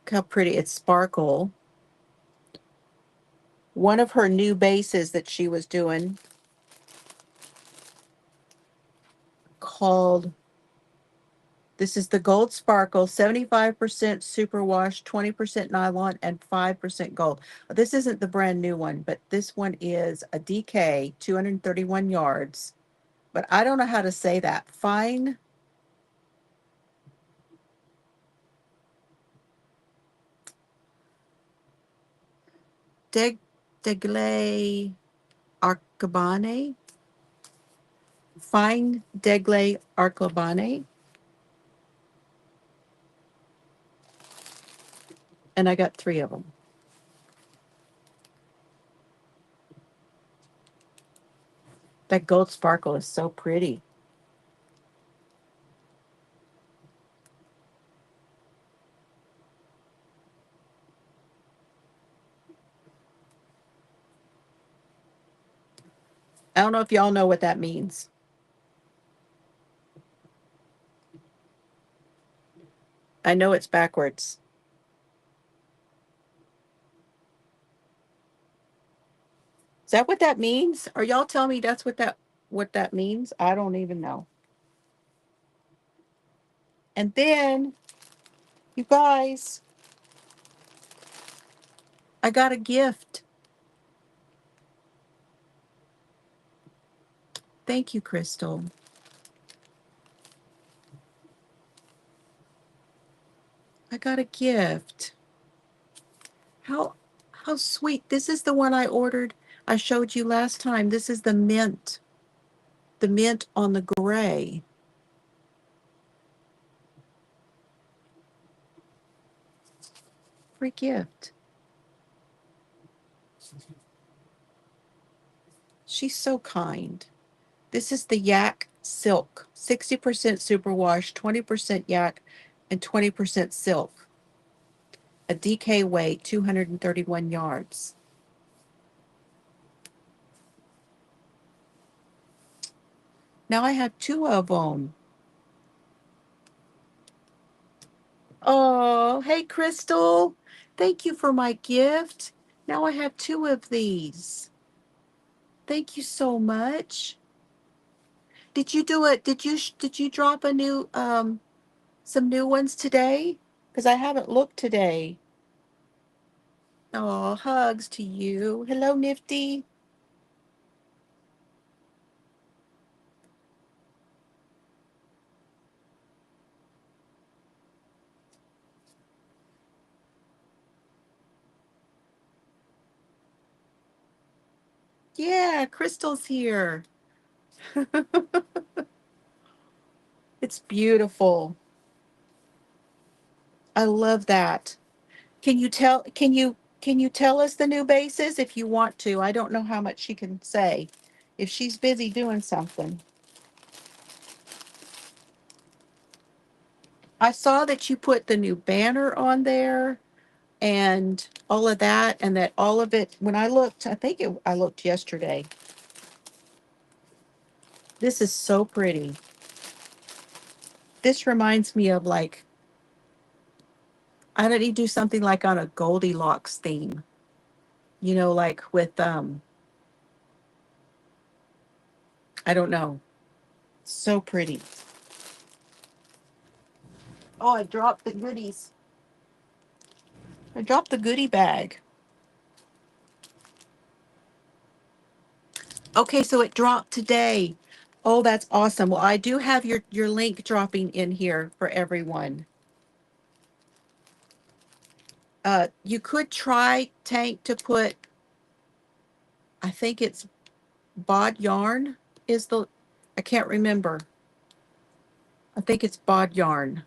Look how pretty. It's sparkle. One of her new bases that she was doing called, this is the Gold Sparkle, 75% superwash, 20% nylon, and 5% gold. This isn't the brand new one, but this one is a DK, 231 yards. But I don't know how to say that. Fine. Deglay Arcabane. Fine Deglay Arcabane. And I got 3 of them. That gold sparkle is so pretty. I don't know if y'all know what that means. I know it's backwards. Is that what that means? Are y'all telling me that's what that means? I don't even know. And then, you guys, I got a gift. Thank you, Crystal. I got a gift. How how sweet. This is the one I ordered. I showed you last time. This is the mint. The mint on the gray. Free gift. She's so kind. This is the yak silk. 60% superwash, 20% yak, and 20% silk. A DK weight, 231 yards. Now I have 2 of them. Oh, hey, Crystal. Thank you for my gift. Now I have 2 of these. Thank you so much. Did you do it? Did you drop a new some new ones today? Because I haven't looked today. Oh, hugs to you. Hello, Nifty. Yeah, Crystal's here. It's beautiful. I love that. Can you tell us the new bases if you want to? I don't know how much she can say. If she's busy doing something. I saw that you put the new banner on there and all of that, and that all of it, when I looked, I looked yesterday. This is so pretty. This reminds me of, like, I don't need to do something like on a Goldilocks theme. Like with I don't know. So pretty. Oh, I dropped the goodies. I dropped the goodie bag. Okay, so it dropped today. Oh, that's awesome. Well, I do have your link dropping in here for everyone. You could try, Tank, to put, I think it's BagODay is the, I can't remember. I think it's BagODay.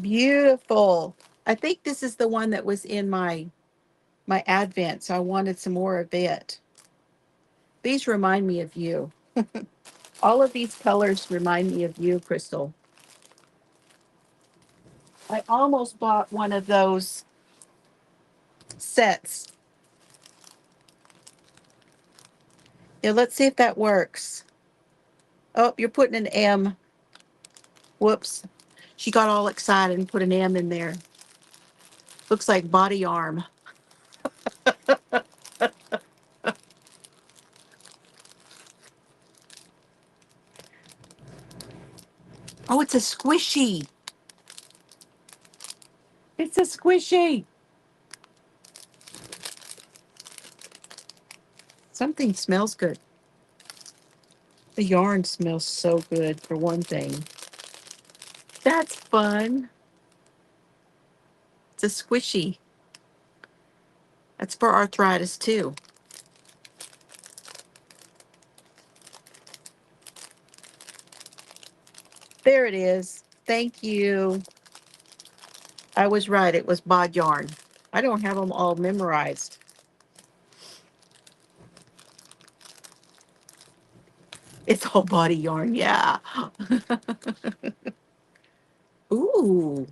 Beautiful. I think this is the one that was in my Advent, so I wanted some more of it. These remind me of you. All of these colors remind me of you, Crystal. I almost bought one of those sets. Yeah, let's see if that works. Oh, you're putting an M. Whoops. She got all excited and put an M in there. Looks like body arm. Oh, it's a squishy. It's a squishy. Something smells good. The yarn smells so good, for one thing. That's fun. It's a squishy. That's for arthritis, too. There it is. Thank you. I was right. It was bod yarn. I don't have them all memorized. It's all body yarn. Yeah. Ooh,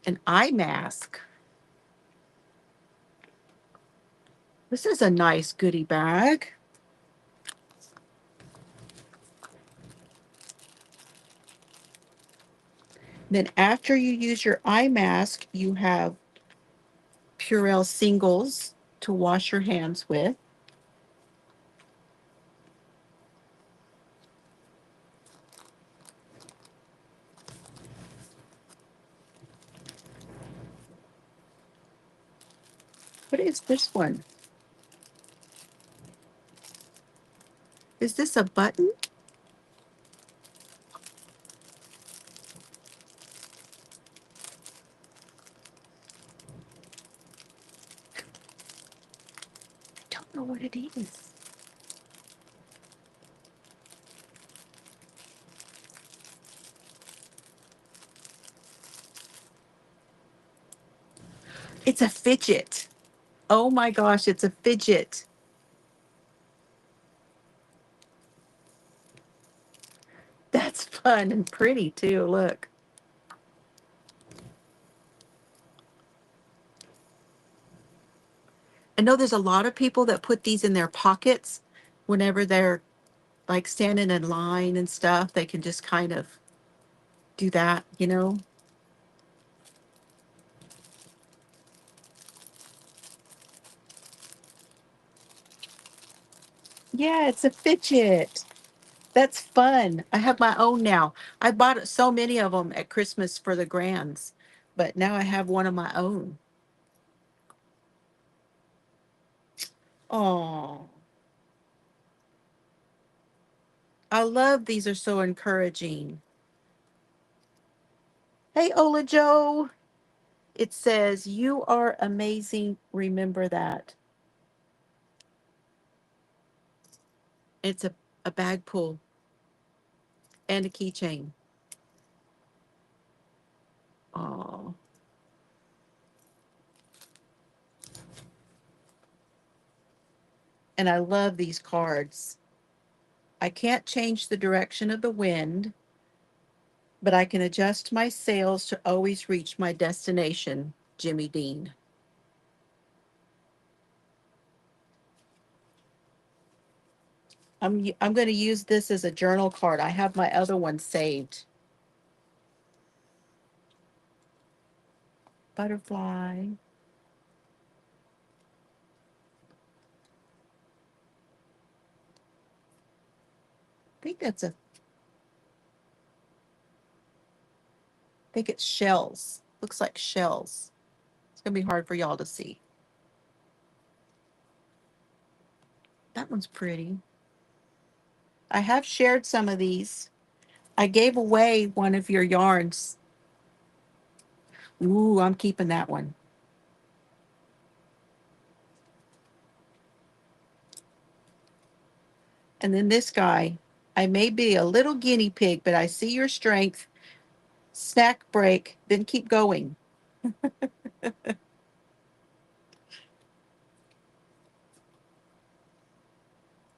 an eye mask. This is a nice goodie bag. Then after you use your eye mask, you have Purell singles to wash your hands with. What is this one? Is this a button? I don't know what it is. It's a fidget. Oh my gosh, it's a fidget. That's fun and pretty too. Look. I know there's a lot of people that put these in their pockets whenever they're like standing in line and stuff. They can just kind of do that, you know? Yeah, it's a fidget. That's fun. I have my own now. I bought so many of them at Christmas for the grands, but now I have one of my own. Oh, I love these are so encouraging. Hey, Ola Joe. It says, "You are amazing. Remember that." It's a bag pull and a keychain. Oh, and I love these cards. I can't change the direction of the wind, but I can adjust my sails to always reach my destination, Jimmy Dean. I'm going to use this as a journal card. I have my other one saved. Butterfly. I think that's a, I think it's shells. Looks like shells. It's going to be hard for y'all to see. That one's pretty. I have shared some of these. I gave away one of your yarns. Ooh, I'm keeping that one. And then this guy, I may be a little guinea pig, but I see your strength. Snack break, then keep going.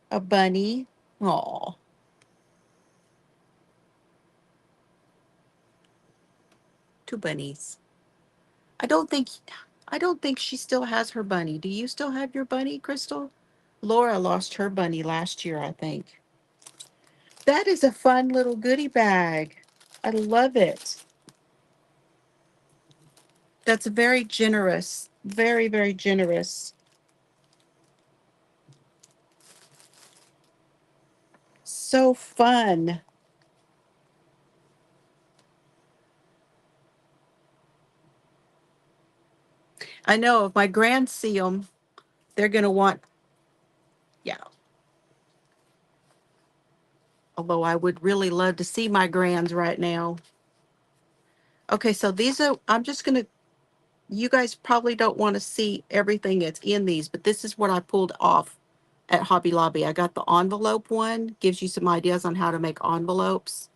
A bunny. Aw. Two bunnies. I don't think I don't think she still has her bunny. Do you still have your bunny, Crystal? Laura lost her bunny last year, I think. That is a fun little goodie bag. I love it. That's very generous. Very, very generous. So fun. I know if my grands see them, they're going to want, yeah. Although I would really love to see my grands right now. Okay, so these are, I'm just going to, you guys probably don't want to see everything that's in these, but this is what I pulled off at Hobby Lobby. I got the envelope one, gives you some ideas on how to make envelopes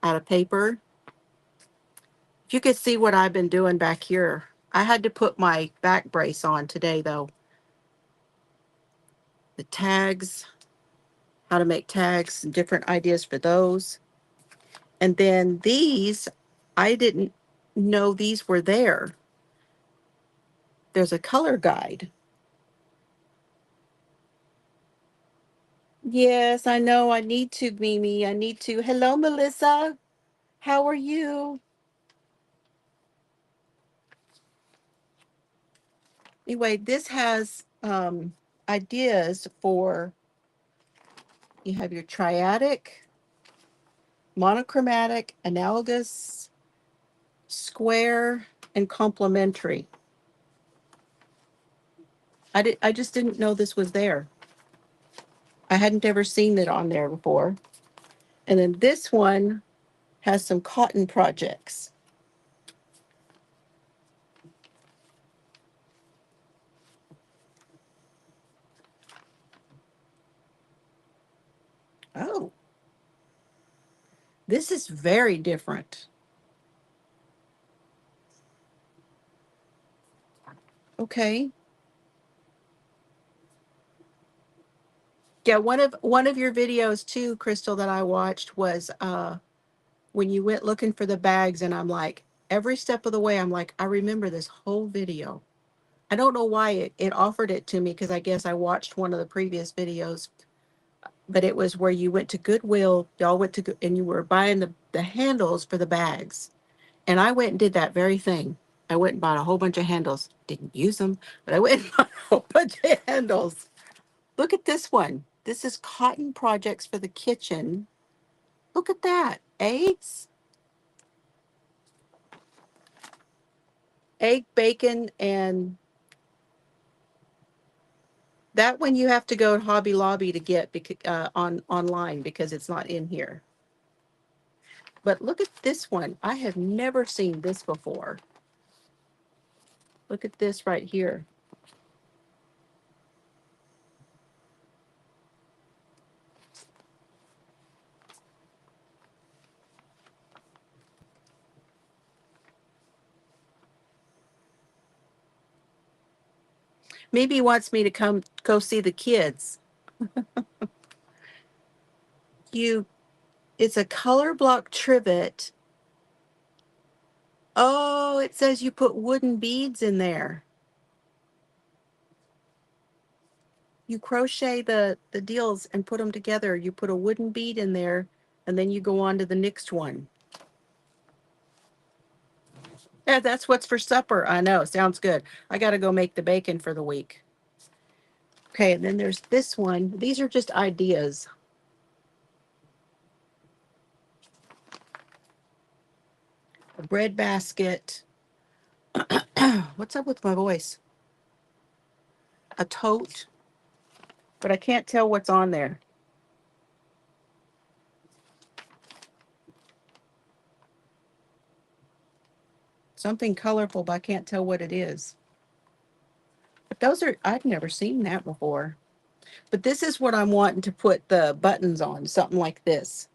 out of paper. If you could see what I've been doing back here. I had to put my back brace on today, though. The tags, how to make tags, and different ideas for those. And then these, I didn't know these were there. There's a color guide. Yes, I know. I need to, Mimi. I need to. Hello, Melissa. How are you? Anyway, this has ideas for, you have your triadic, monochromatic, analogous, square, and complementary. I just didn't know this was there. I hadn't ever seen it on there before. And then this one has some cotton projects. Oh, this is very different. Okay. Yeah, one of your videos too, Crystal, that I watched was when you went looking for the bags, and I'm like, every step of the way, I'm like, I remember this whole video. I don't know why it offered it to me, because I guess I watched one of the previous videos, but it was where you went to Goodwill, y'all went to, and you were buying the handles for the bags. And I went and did that very thing. I went and bought a whole bunch of handles. Didn't use them, but I went and bought a whole bunch of handles. Look at this one. This is cotton projects for the kitchen. Look at that. Eggs, egg, bacon, and that one you have to go to Hobby Lobby to get online, because it's not in here. But look at this one. I have never seen this before. Look at this right here. Maybe he wants me to come go see the kids. You, it's a color block trivet. Oh, it says you put wooden beads in there. you crochet the deals and put them together. You put a wooden bead in there, and then you go on to the next one. Yeah, that's what's for supper. I know, sounds good. I got to go make the bacon for the week. Okay, and then there's this one. These are just ideas. A bread basket. What's up with my voice? A tote, but I can't tell what's on there. Something colorful, but I can't tell what it is. But those are, I've never seen that before. But this is what I'm wanting to put the buttons on, something like this.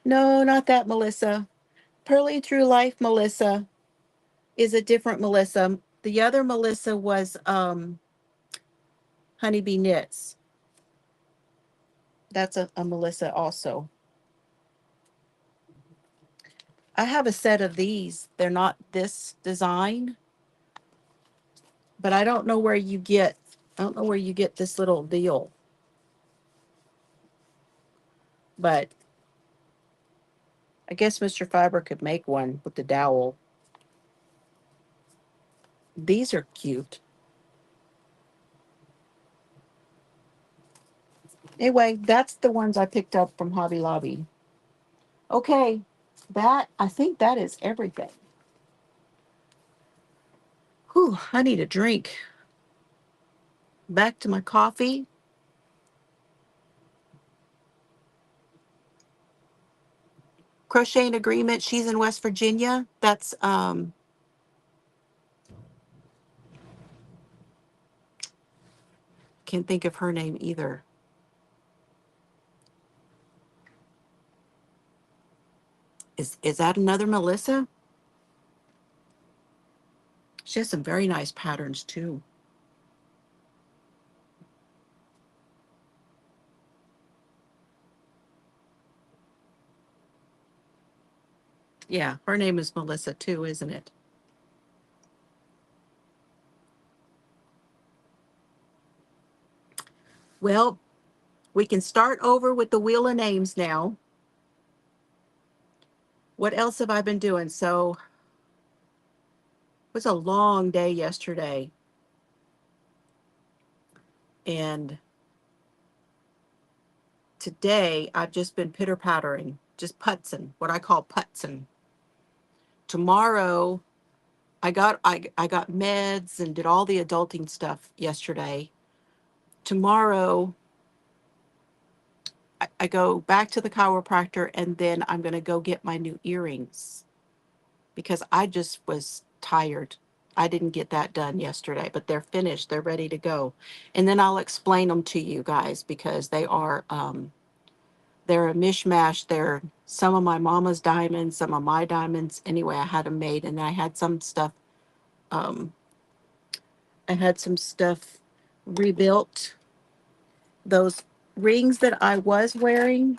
No, not that Melissa. Pearly Through Life Melissa is a different Melissa. The other Melissa was Honeybee Knits. That's a Melissa also. I have a set of these. They're not this design, but I don't know where you get, I don't know where you get this little deal. But I guess Mr. Fiber could make one with the dowel. These are cute. Anyway, that's the ones I picked up from Hobby Lobby. Okay, I think that is everything. Whew, I need a drink. Back to my coffee. Crocheting Agreement, she's in West Virginia. That's, can't think of her name either. Is that another Melissa? She has some very nice patterns too. Yeah, her name is Melissa too, isn't it? Well, we can start over with the wheel of names now. What else have I been doing? So it was a long day yesterday. And today I've just been pitter pattering, just putzing, what I call putzing. Tomorrow I got meds and did all the adulting stuff yesterday. Tomorrow I go back to the chiropractor, and then I'm going to go get my new earrings because I just was tired. I didn't get that done yesterday, but they're finished. They're ready to go. And then I'll explain them to you guys because they're a mishmash. They're some of my mama's diamonds, some of my diamonds. Anyway, I had them made, and I had some stuff. Um, I had some stuff rebuilt. Those rings that I was wearing,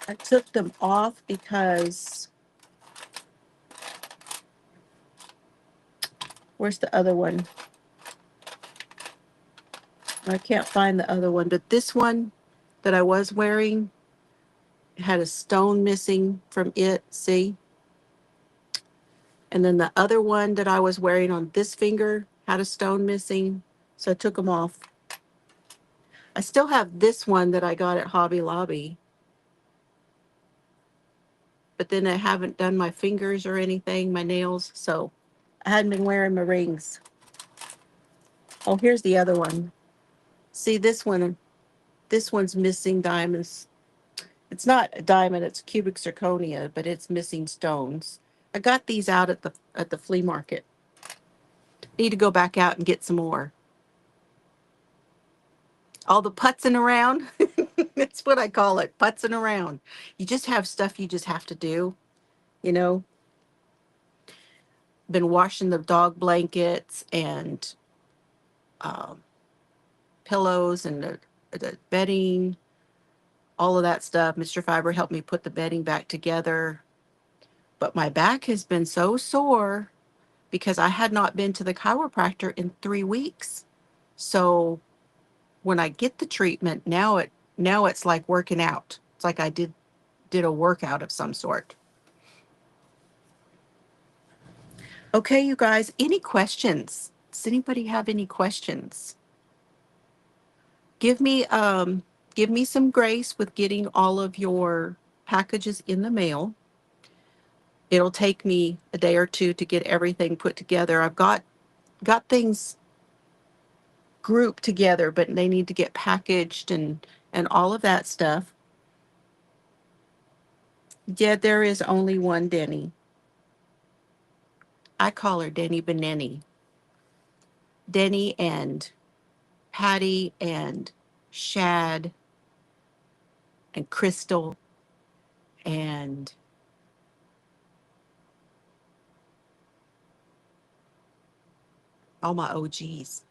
I took them off because where's the other one? I can't find the other one, but this one that I was wearing had a stone missing from it, see? And then the other one that I was wearing on this finger had a stone missing, so I took them off. I still have this one that I got at Hobby Lobby, but then I haven't done my fingers or anything, my nails, so I hadn't been wearing my rings. Oh, here's the other one. See, this one's missing diamonds. It's not a diamond, it's cubic zirconia, but it's missing stones. I got these out at the flea market. Need to go back out and get some more. All the putzing around. That's what I call it, putzing around. You just have stuff you just have to do, you know. Been washing the dog blankets and um, pillows and the bedding, all of that stuff. Mr. Fiber helped me put the bedding back together. but my back has been so sore because I had not been to the chiropractor in 3 weeks. So when I get the treatment, now it's like working out. It's like I did a workout of some sort. Okay, you guys, any questions? Does anybody have any questions? Give me give me some grace with getting all of your packages in the mail. It'll take me a day or two to get everything put together. I've got things grouped together, but they need to get packaged and all of that stuff. Yeah, there is only one Denny. I call her Denny Benenny. Denny and Patty and Shad and Crystal and all my OGs.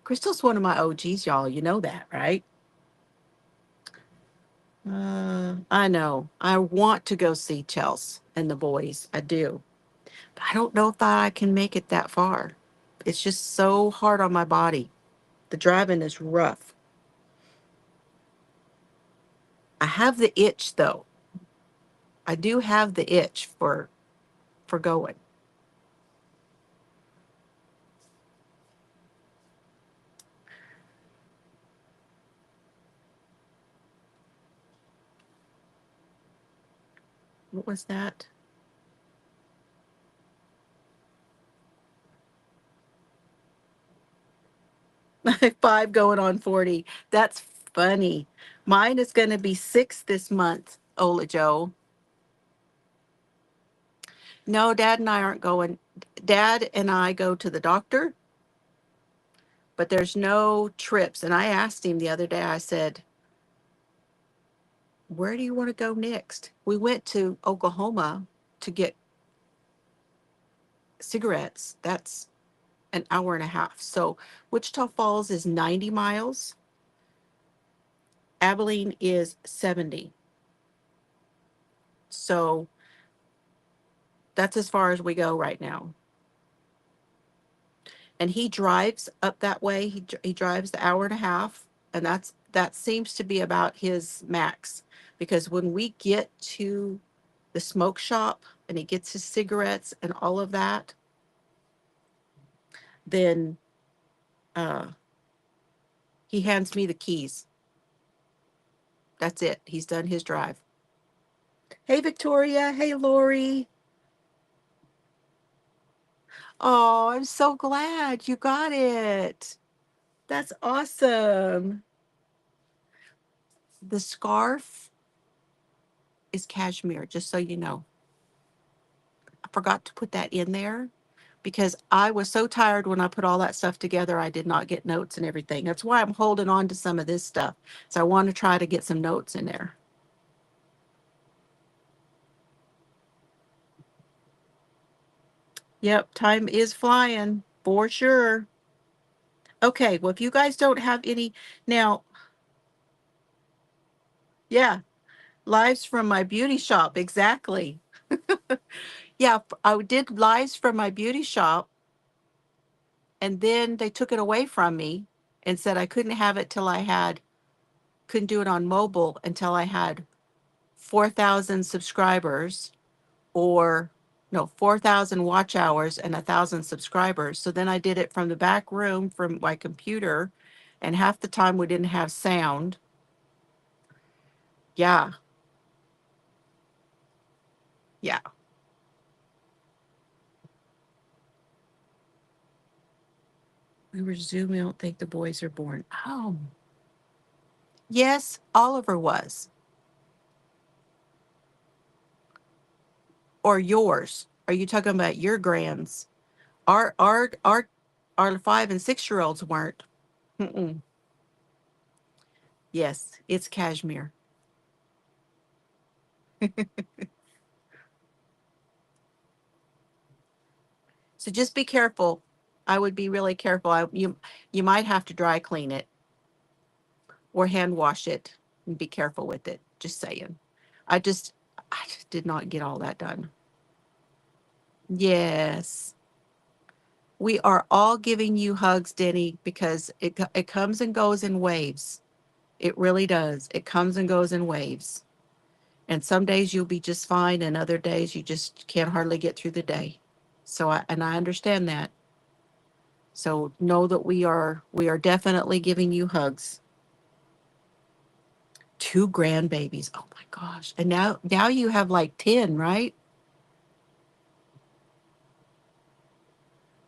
Crystal's one of my OGs, y'all. You know that, right? I know. I want to go see Chelsea and the boys. I do. But I don't know if I can make it that far. It's just so hard on my body. The driving is rough. I have the itch though. I do have the itch for going. What was that? 5 going on 40. That's funny. Mine is going to be 6 this month, Ola Joe. No, Dad and I aren't going. Dad and I go to the doctor, but there's no trips. And I asked him the other day, I said, where do you want to go next? We went to Oklahoma to get cigarettes. That's an hour and a half. So Wichita Falls is 90 miles. Abilene is 70. So that's as far as we go right now. And he drives up that way. He drives the hour and a half, and that seems to be about his max. Because when we get to the smoke shop and he gets his cigarettes and all of that, then uh, he hands me the keys. That's it. He's done his drive. Hey, Victoria. Hey, Lori. Oh, I'm so glad you got it. That's awesome. The scarf is cashmere, just so you know. I forgot to put that in there because I was so tired when I put all that stuff together. I did not get notes and everything. That's why I'm holding on to some of this stuff. So I want to try to get some notes in there. Yep, time is flying for sure. Okay, well, if you guys don't have any now, yeah, lives from my beauty shop. Exactly. Yeah, I did lives from my beauty shop, and then they took it away from me and said I couldn't have it till I had, couldn't do it on mobile until I had 4,000 subscribers or no, 4,000 watch hours and 1,000 subscribers. So then I did it from the back room from my computer, and half the time we didn't have sound. Yeah, yeah. We were Zooming. I don't think the boys are born. Oh, yes, Oliver was. Or yours. Are you talking about your grands? Our 5 and 6 year olds weren't. Mm-mm. Yes, it's cashmere. So just be careful. I would be really careful. You might have to dry clean it or hand wash it and be careful with it. Just saying. I just I just did not get all that done. Yes. We are all giving you hugs, Denny, because it comes and goes in waves. It really does. It comes and goes in waves. And some days you'll be just fine, and other days you just can't hardly get through the day. So I understand that. So know that we are definitely giving you hugs. Two grandbabies. Oh my gosh. And now you have like 10, right?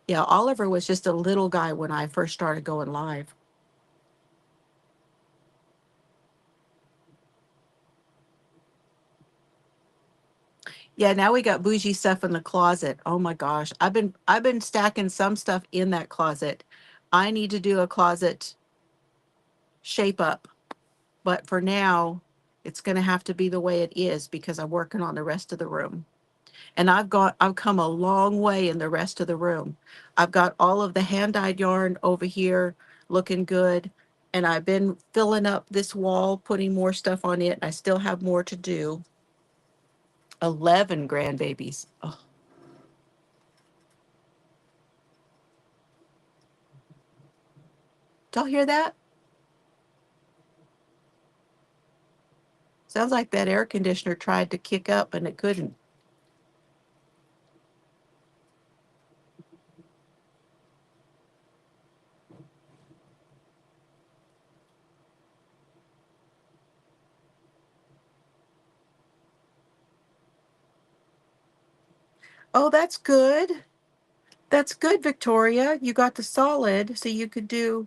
Yeah, Oliver was just a little guy when I first started going live. Yeah, now we got bougie stuff in the closet. Oh my gosh. I've been stacking some stuff in that closet. I need to do a closet shape up, but for now, it's going to have to be the way it is because I'm working on the rest of the room. And I've come a long way in the rest of the room. I've got all of the hand dyed yarn over here looking good. And I've been filling up this wall, putting more stuff on it. I still have more to do. 11 grandbabies. Oh, y'all hear that? Sounds like that air conditioner tried to kick up and it couldn't. Oh, that's good. That's good, Victoria. You got the solid, so you could do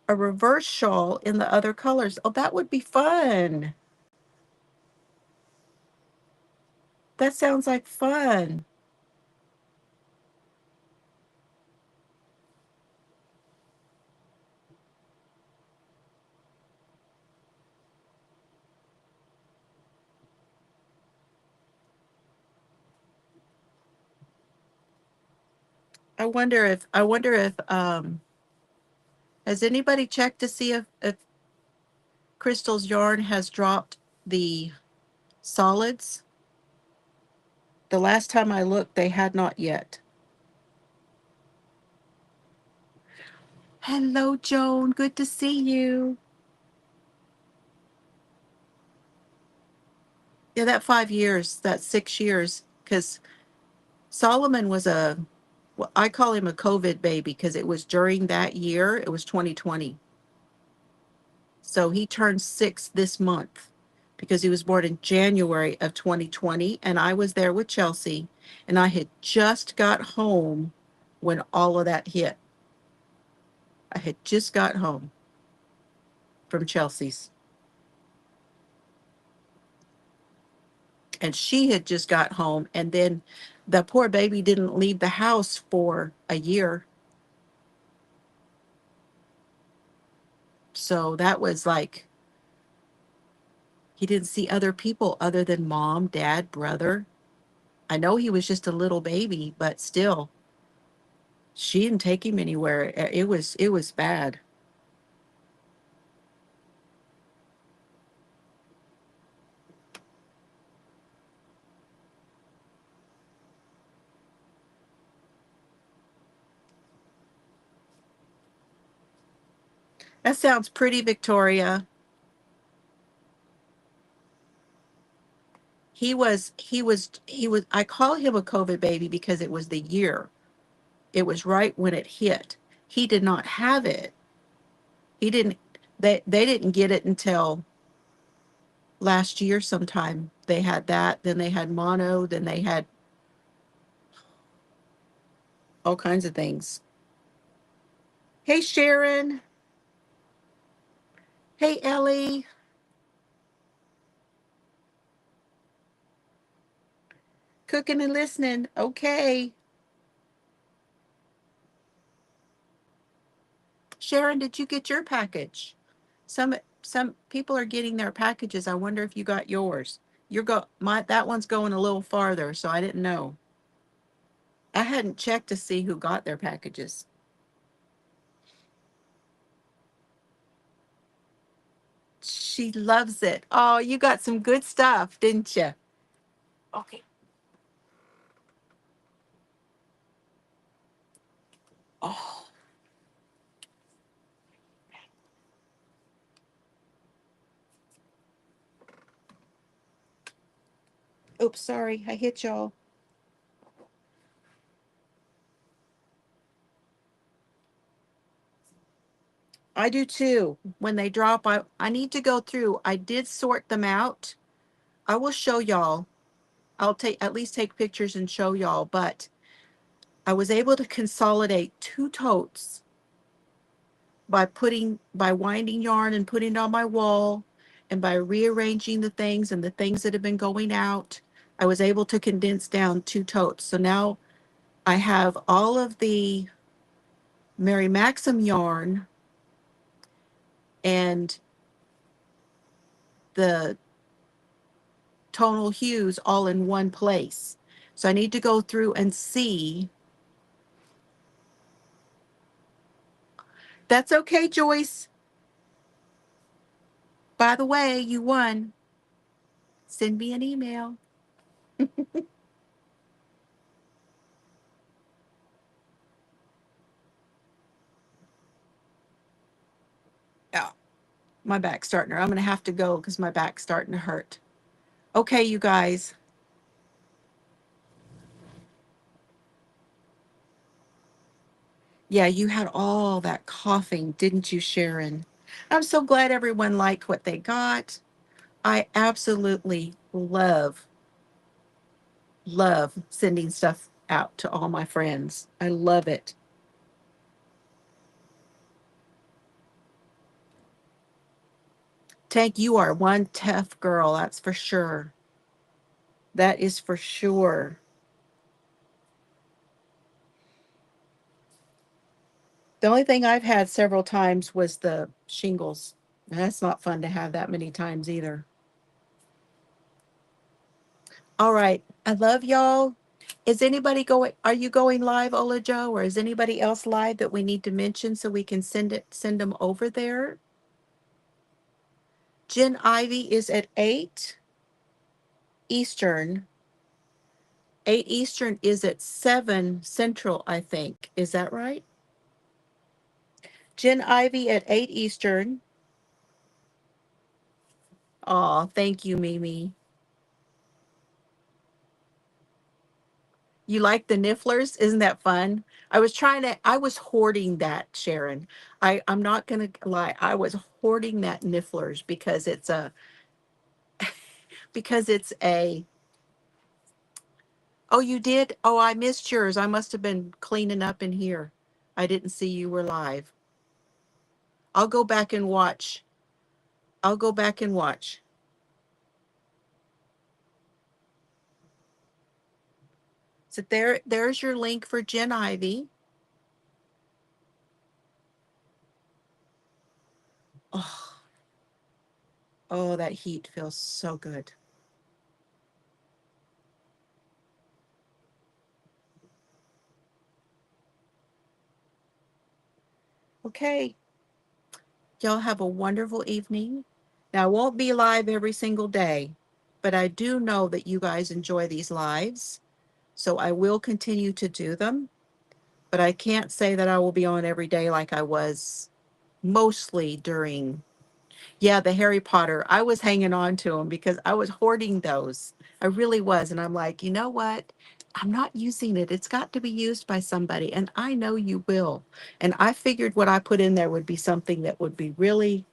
a reverse shawl in the other colors. Oh, that would be fun. That sounds like fun. I wonder if has anybody checked to see if Crystal's yarn has dropped the solids? The last time I looked, they had not yet. Hello, Joan. Good to see you. Yeah, that 5 years, that 6 years, because Solomon was well, I call him a COVID baby because it was during that year, it was 2020. So he turned 6 this month because he was born in January of 2020. And I was there with Chelsea, and I had just got home when all of that hit. I had just got home from Chelsea's, and she had just got home. And then the poor baby didn't leave the house for a year. So that was like, he didn't see other people other than mom, dad, brother. I know he was just a little baby, but still, she didn't take him anywhere. It was bad. That sounds pretty, Victoria. He was I call him a COVID baby because it was the year. It was right when it hit. He did not have it. He didn't they didn't get it until last year sometime. They had that, then they had mono, then they had all kinds of things. Hey Sharon. Hey Ellie. Cooking and listening. Okay. Sharon, did you get your package? Some people are getting their packages. I wonder if you got yours. That one's going a little farther, so I didn't know. I hadn't checked to see who got their packages. She loves it. Oh, you got some good stuff, didn't you? Okay. Oops, sorry, I hit y'all. I do too. When they drop, I need to go through. I did sort them out. I will show y'all. I'll at least take pictures and show y'all, but I was able to consolidate 2 totes by winding yarn and putting it on my wall, and by rearranging the things and the things that have been going out. I was able to condense down 2 totes. So now I have all of the Mary Maxim yarn and the tonal hues all in one place. So I need to go through and see. That's okay, Joyce. By the way, you won. Send me an email. Yeah, my back's starting to hurt. I'm going to have to go because my back's starting to hurt. Okay, you guys. Yeah, you had all that coughing, didn't you, Sharon? I'm so glad everyone liked what they got. I absolutely love sending stuff out to all my friends. I love it. Tank, you are one tough girl, that's for sure. That is for sure. The only thing I've had several times was the shingles. And that's not fun to have that many times either. All right. I love y'all. Is anybody going, are you going live, Ola Joe, or is anybody else live that we need to mention so we can send them over there? Jen Ivy is at 8 Eastern. 8 Eastern is at 7 Central, I think. Is that right? Jen Ivy at 8 Eastern. Aw, thank you, Mimi. You like the nifflers? Isn't that fun? I was hoarding that, Sharon. I'm not gonna lie. I was hoarding that nifflers because it's a, oh, you did? Oh, I missed yours. I must have been cleaning up in here. I didn't see you were live. I'll go back and watch. I'll go back and watch. So there's your link for Jen Ivy. Oh, oh, that heat feels so good. Okay. Y'all have a wonderful evening. Now, I won't be live every single day, but I do know that you guys enjoy these lives. So I will continue to do them, but I can't say that I will be on every day like I was mostly during, yeah, the Harry Potter. I was hanging on to them because I was hoarding those. I really was. And I'm like, you know what? I'm not using it. It's got to be used by somebody. And I know you will. And I figured what I put in there would be something that would be really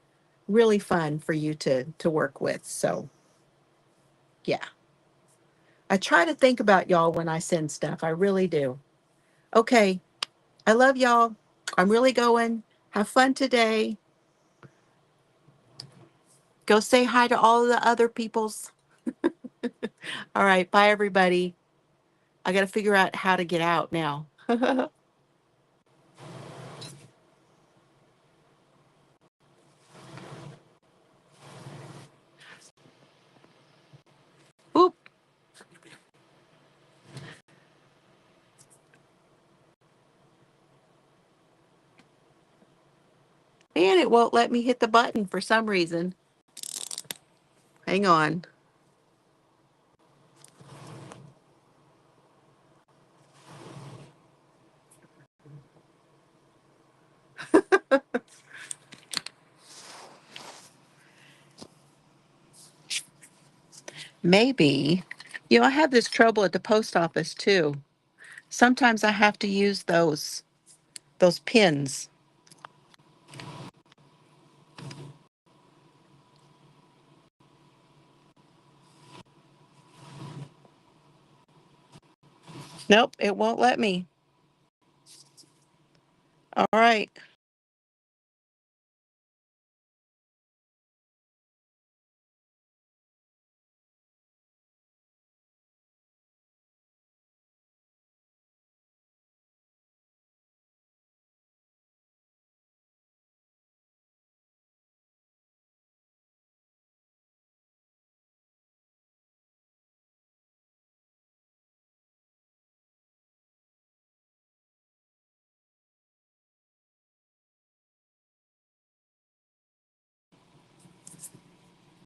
fun for you to work with. So yeah. I try to think about y'all when I send stuff. I really do. Okay. I love y'all. I'm really going. Have fun today. Go say hi to all the other peoples. All right. Bye, everybody. I got to figure out how to get out now. Oop. And it won't let me hit the button for some reason. Hang on. Maybe You know, I have this trouble at the post office too. Sometimes I have to use those pins. Nope, it won't let me. All right.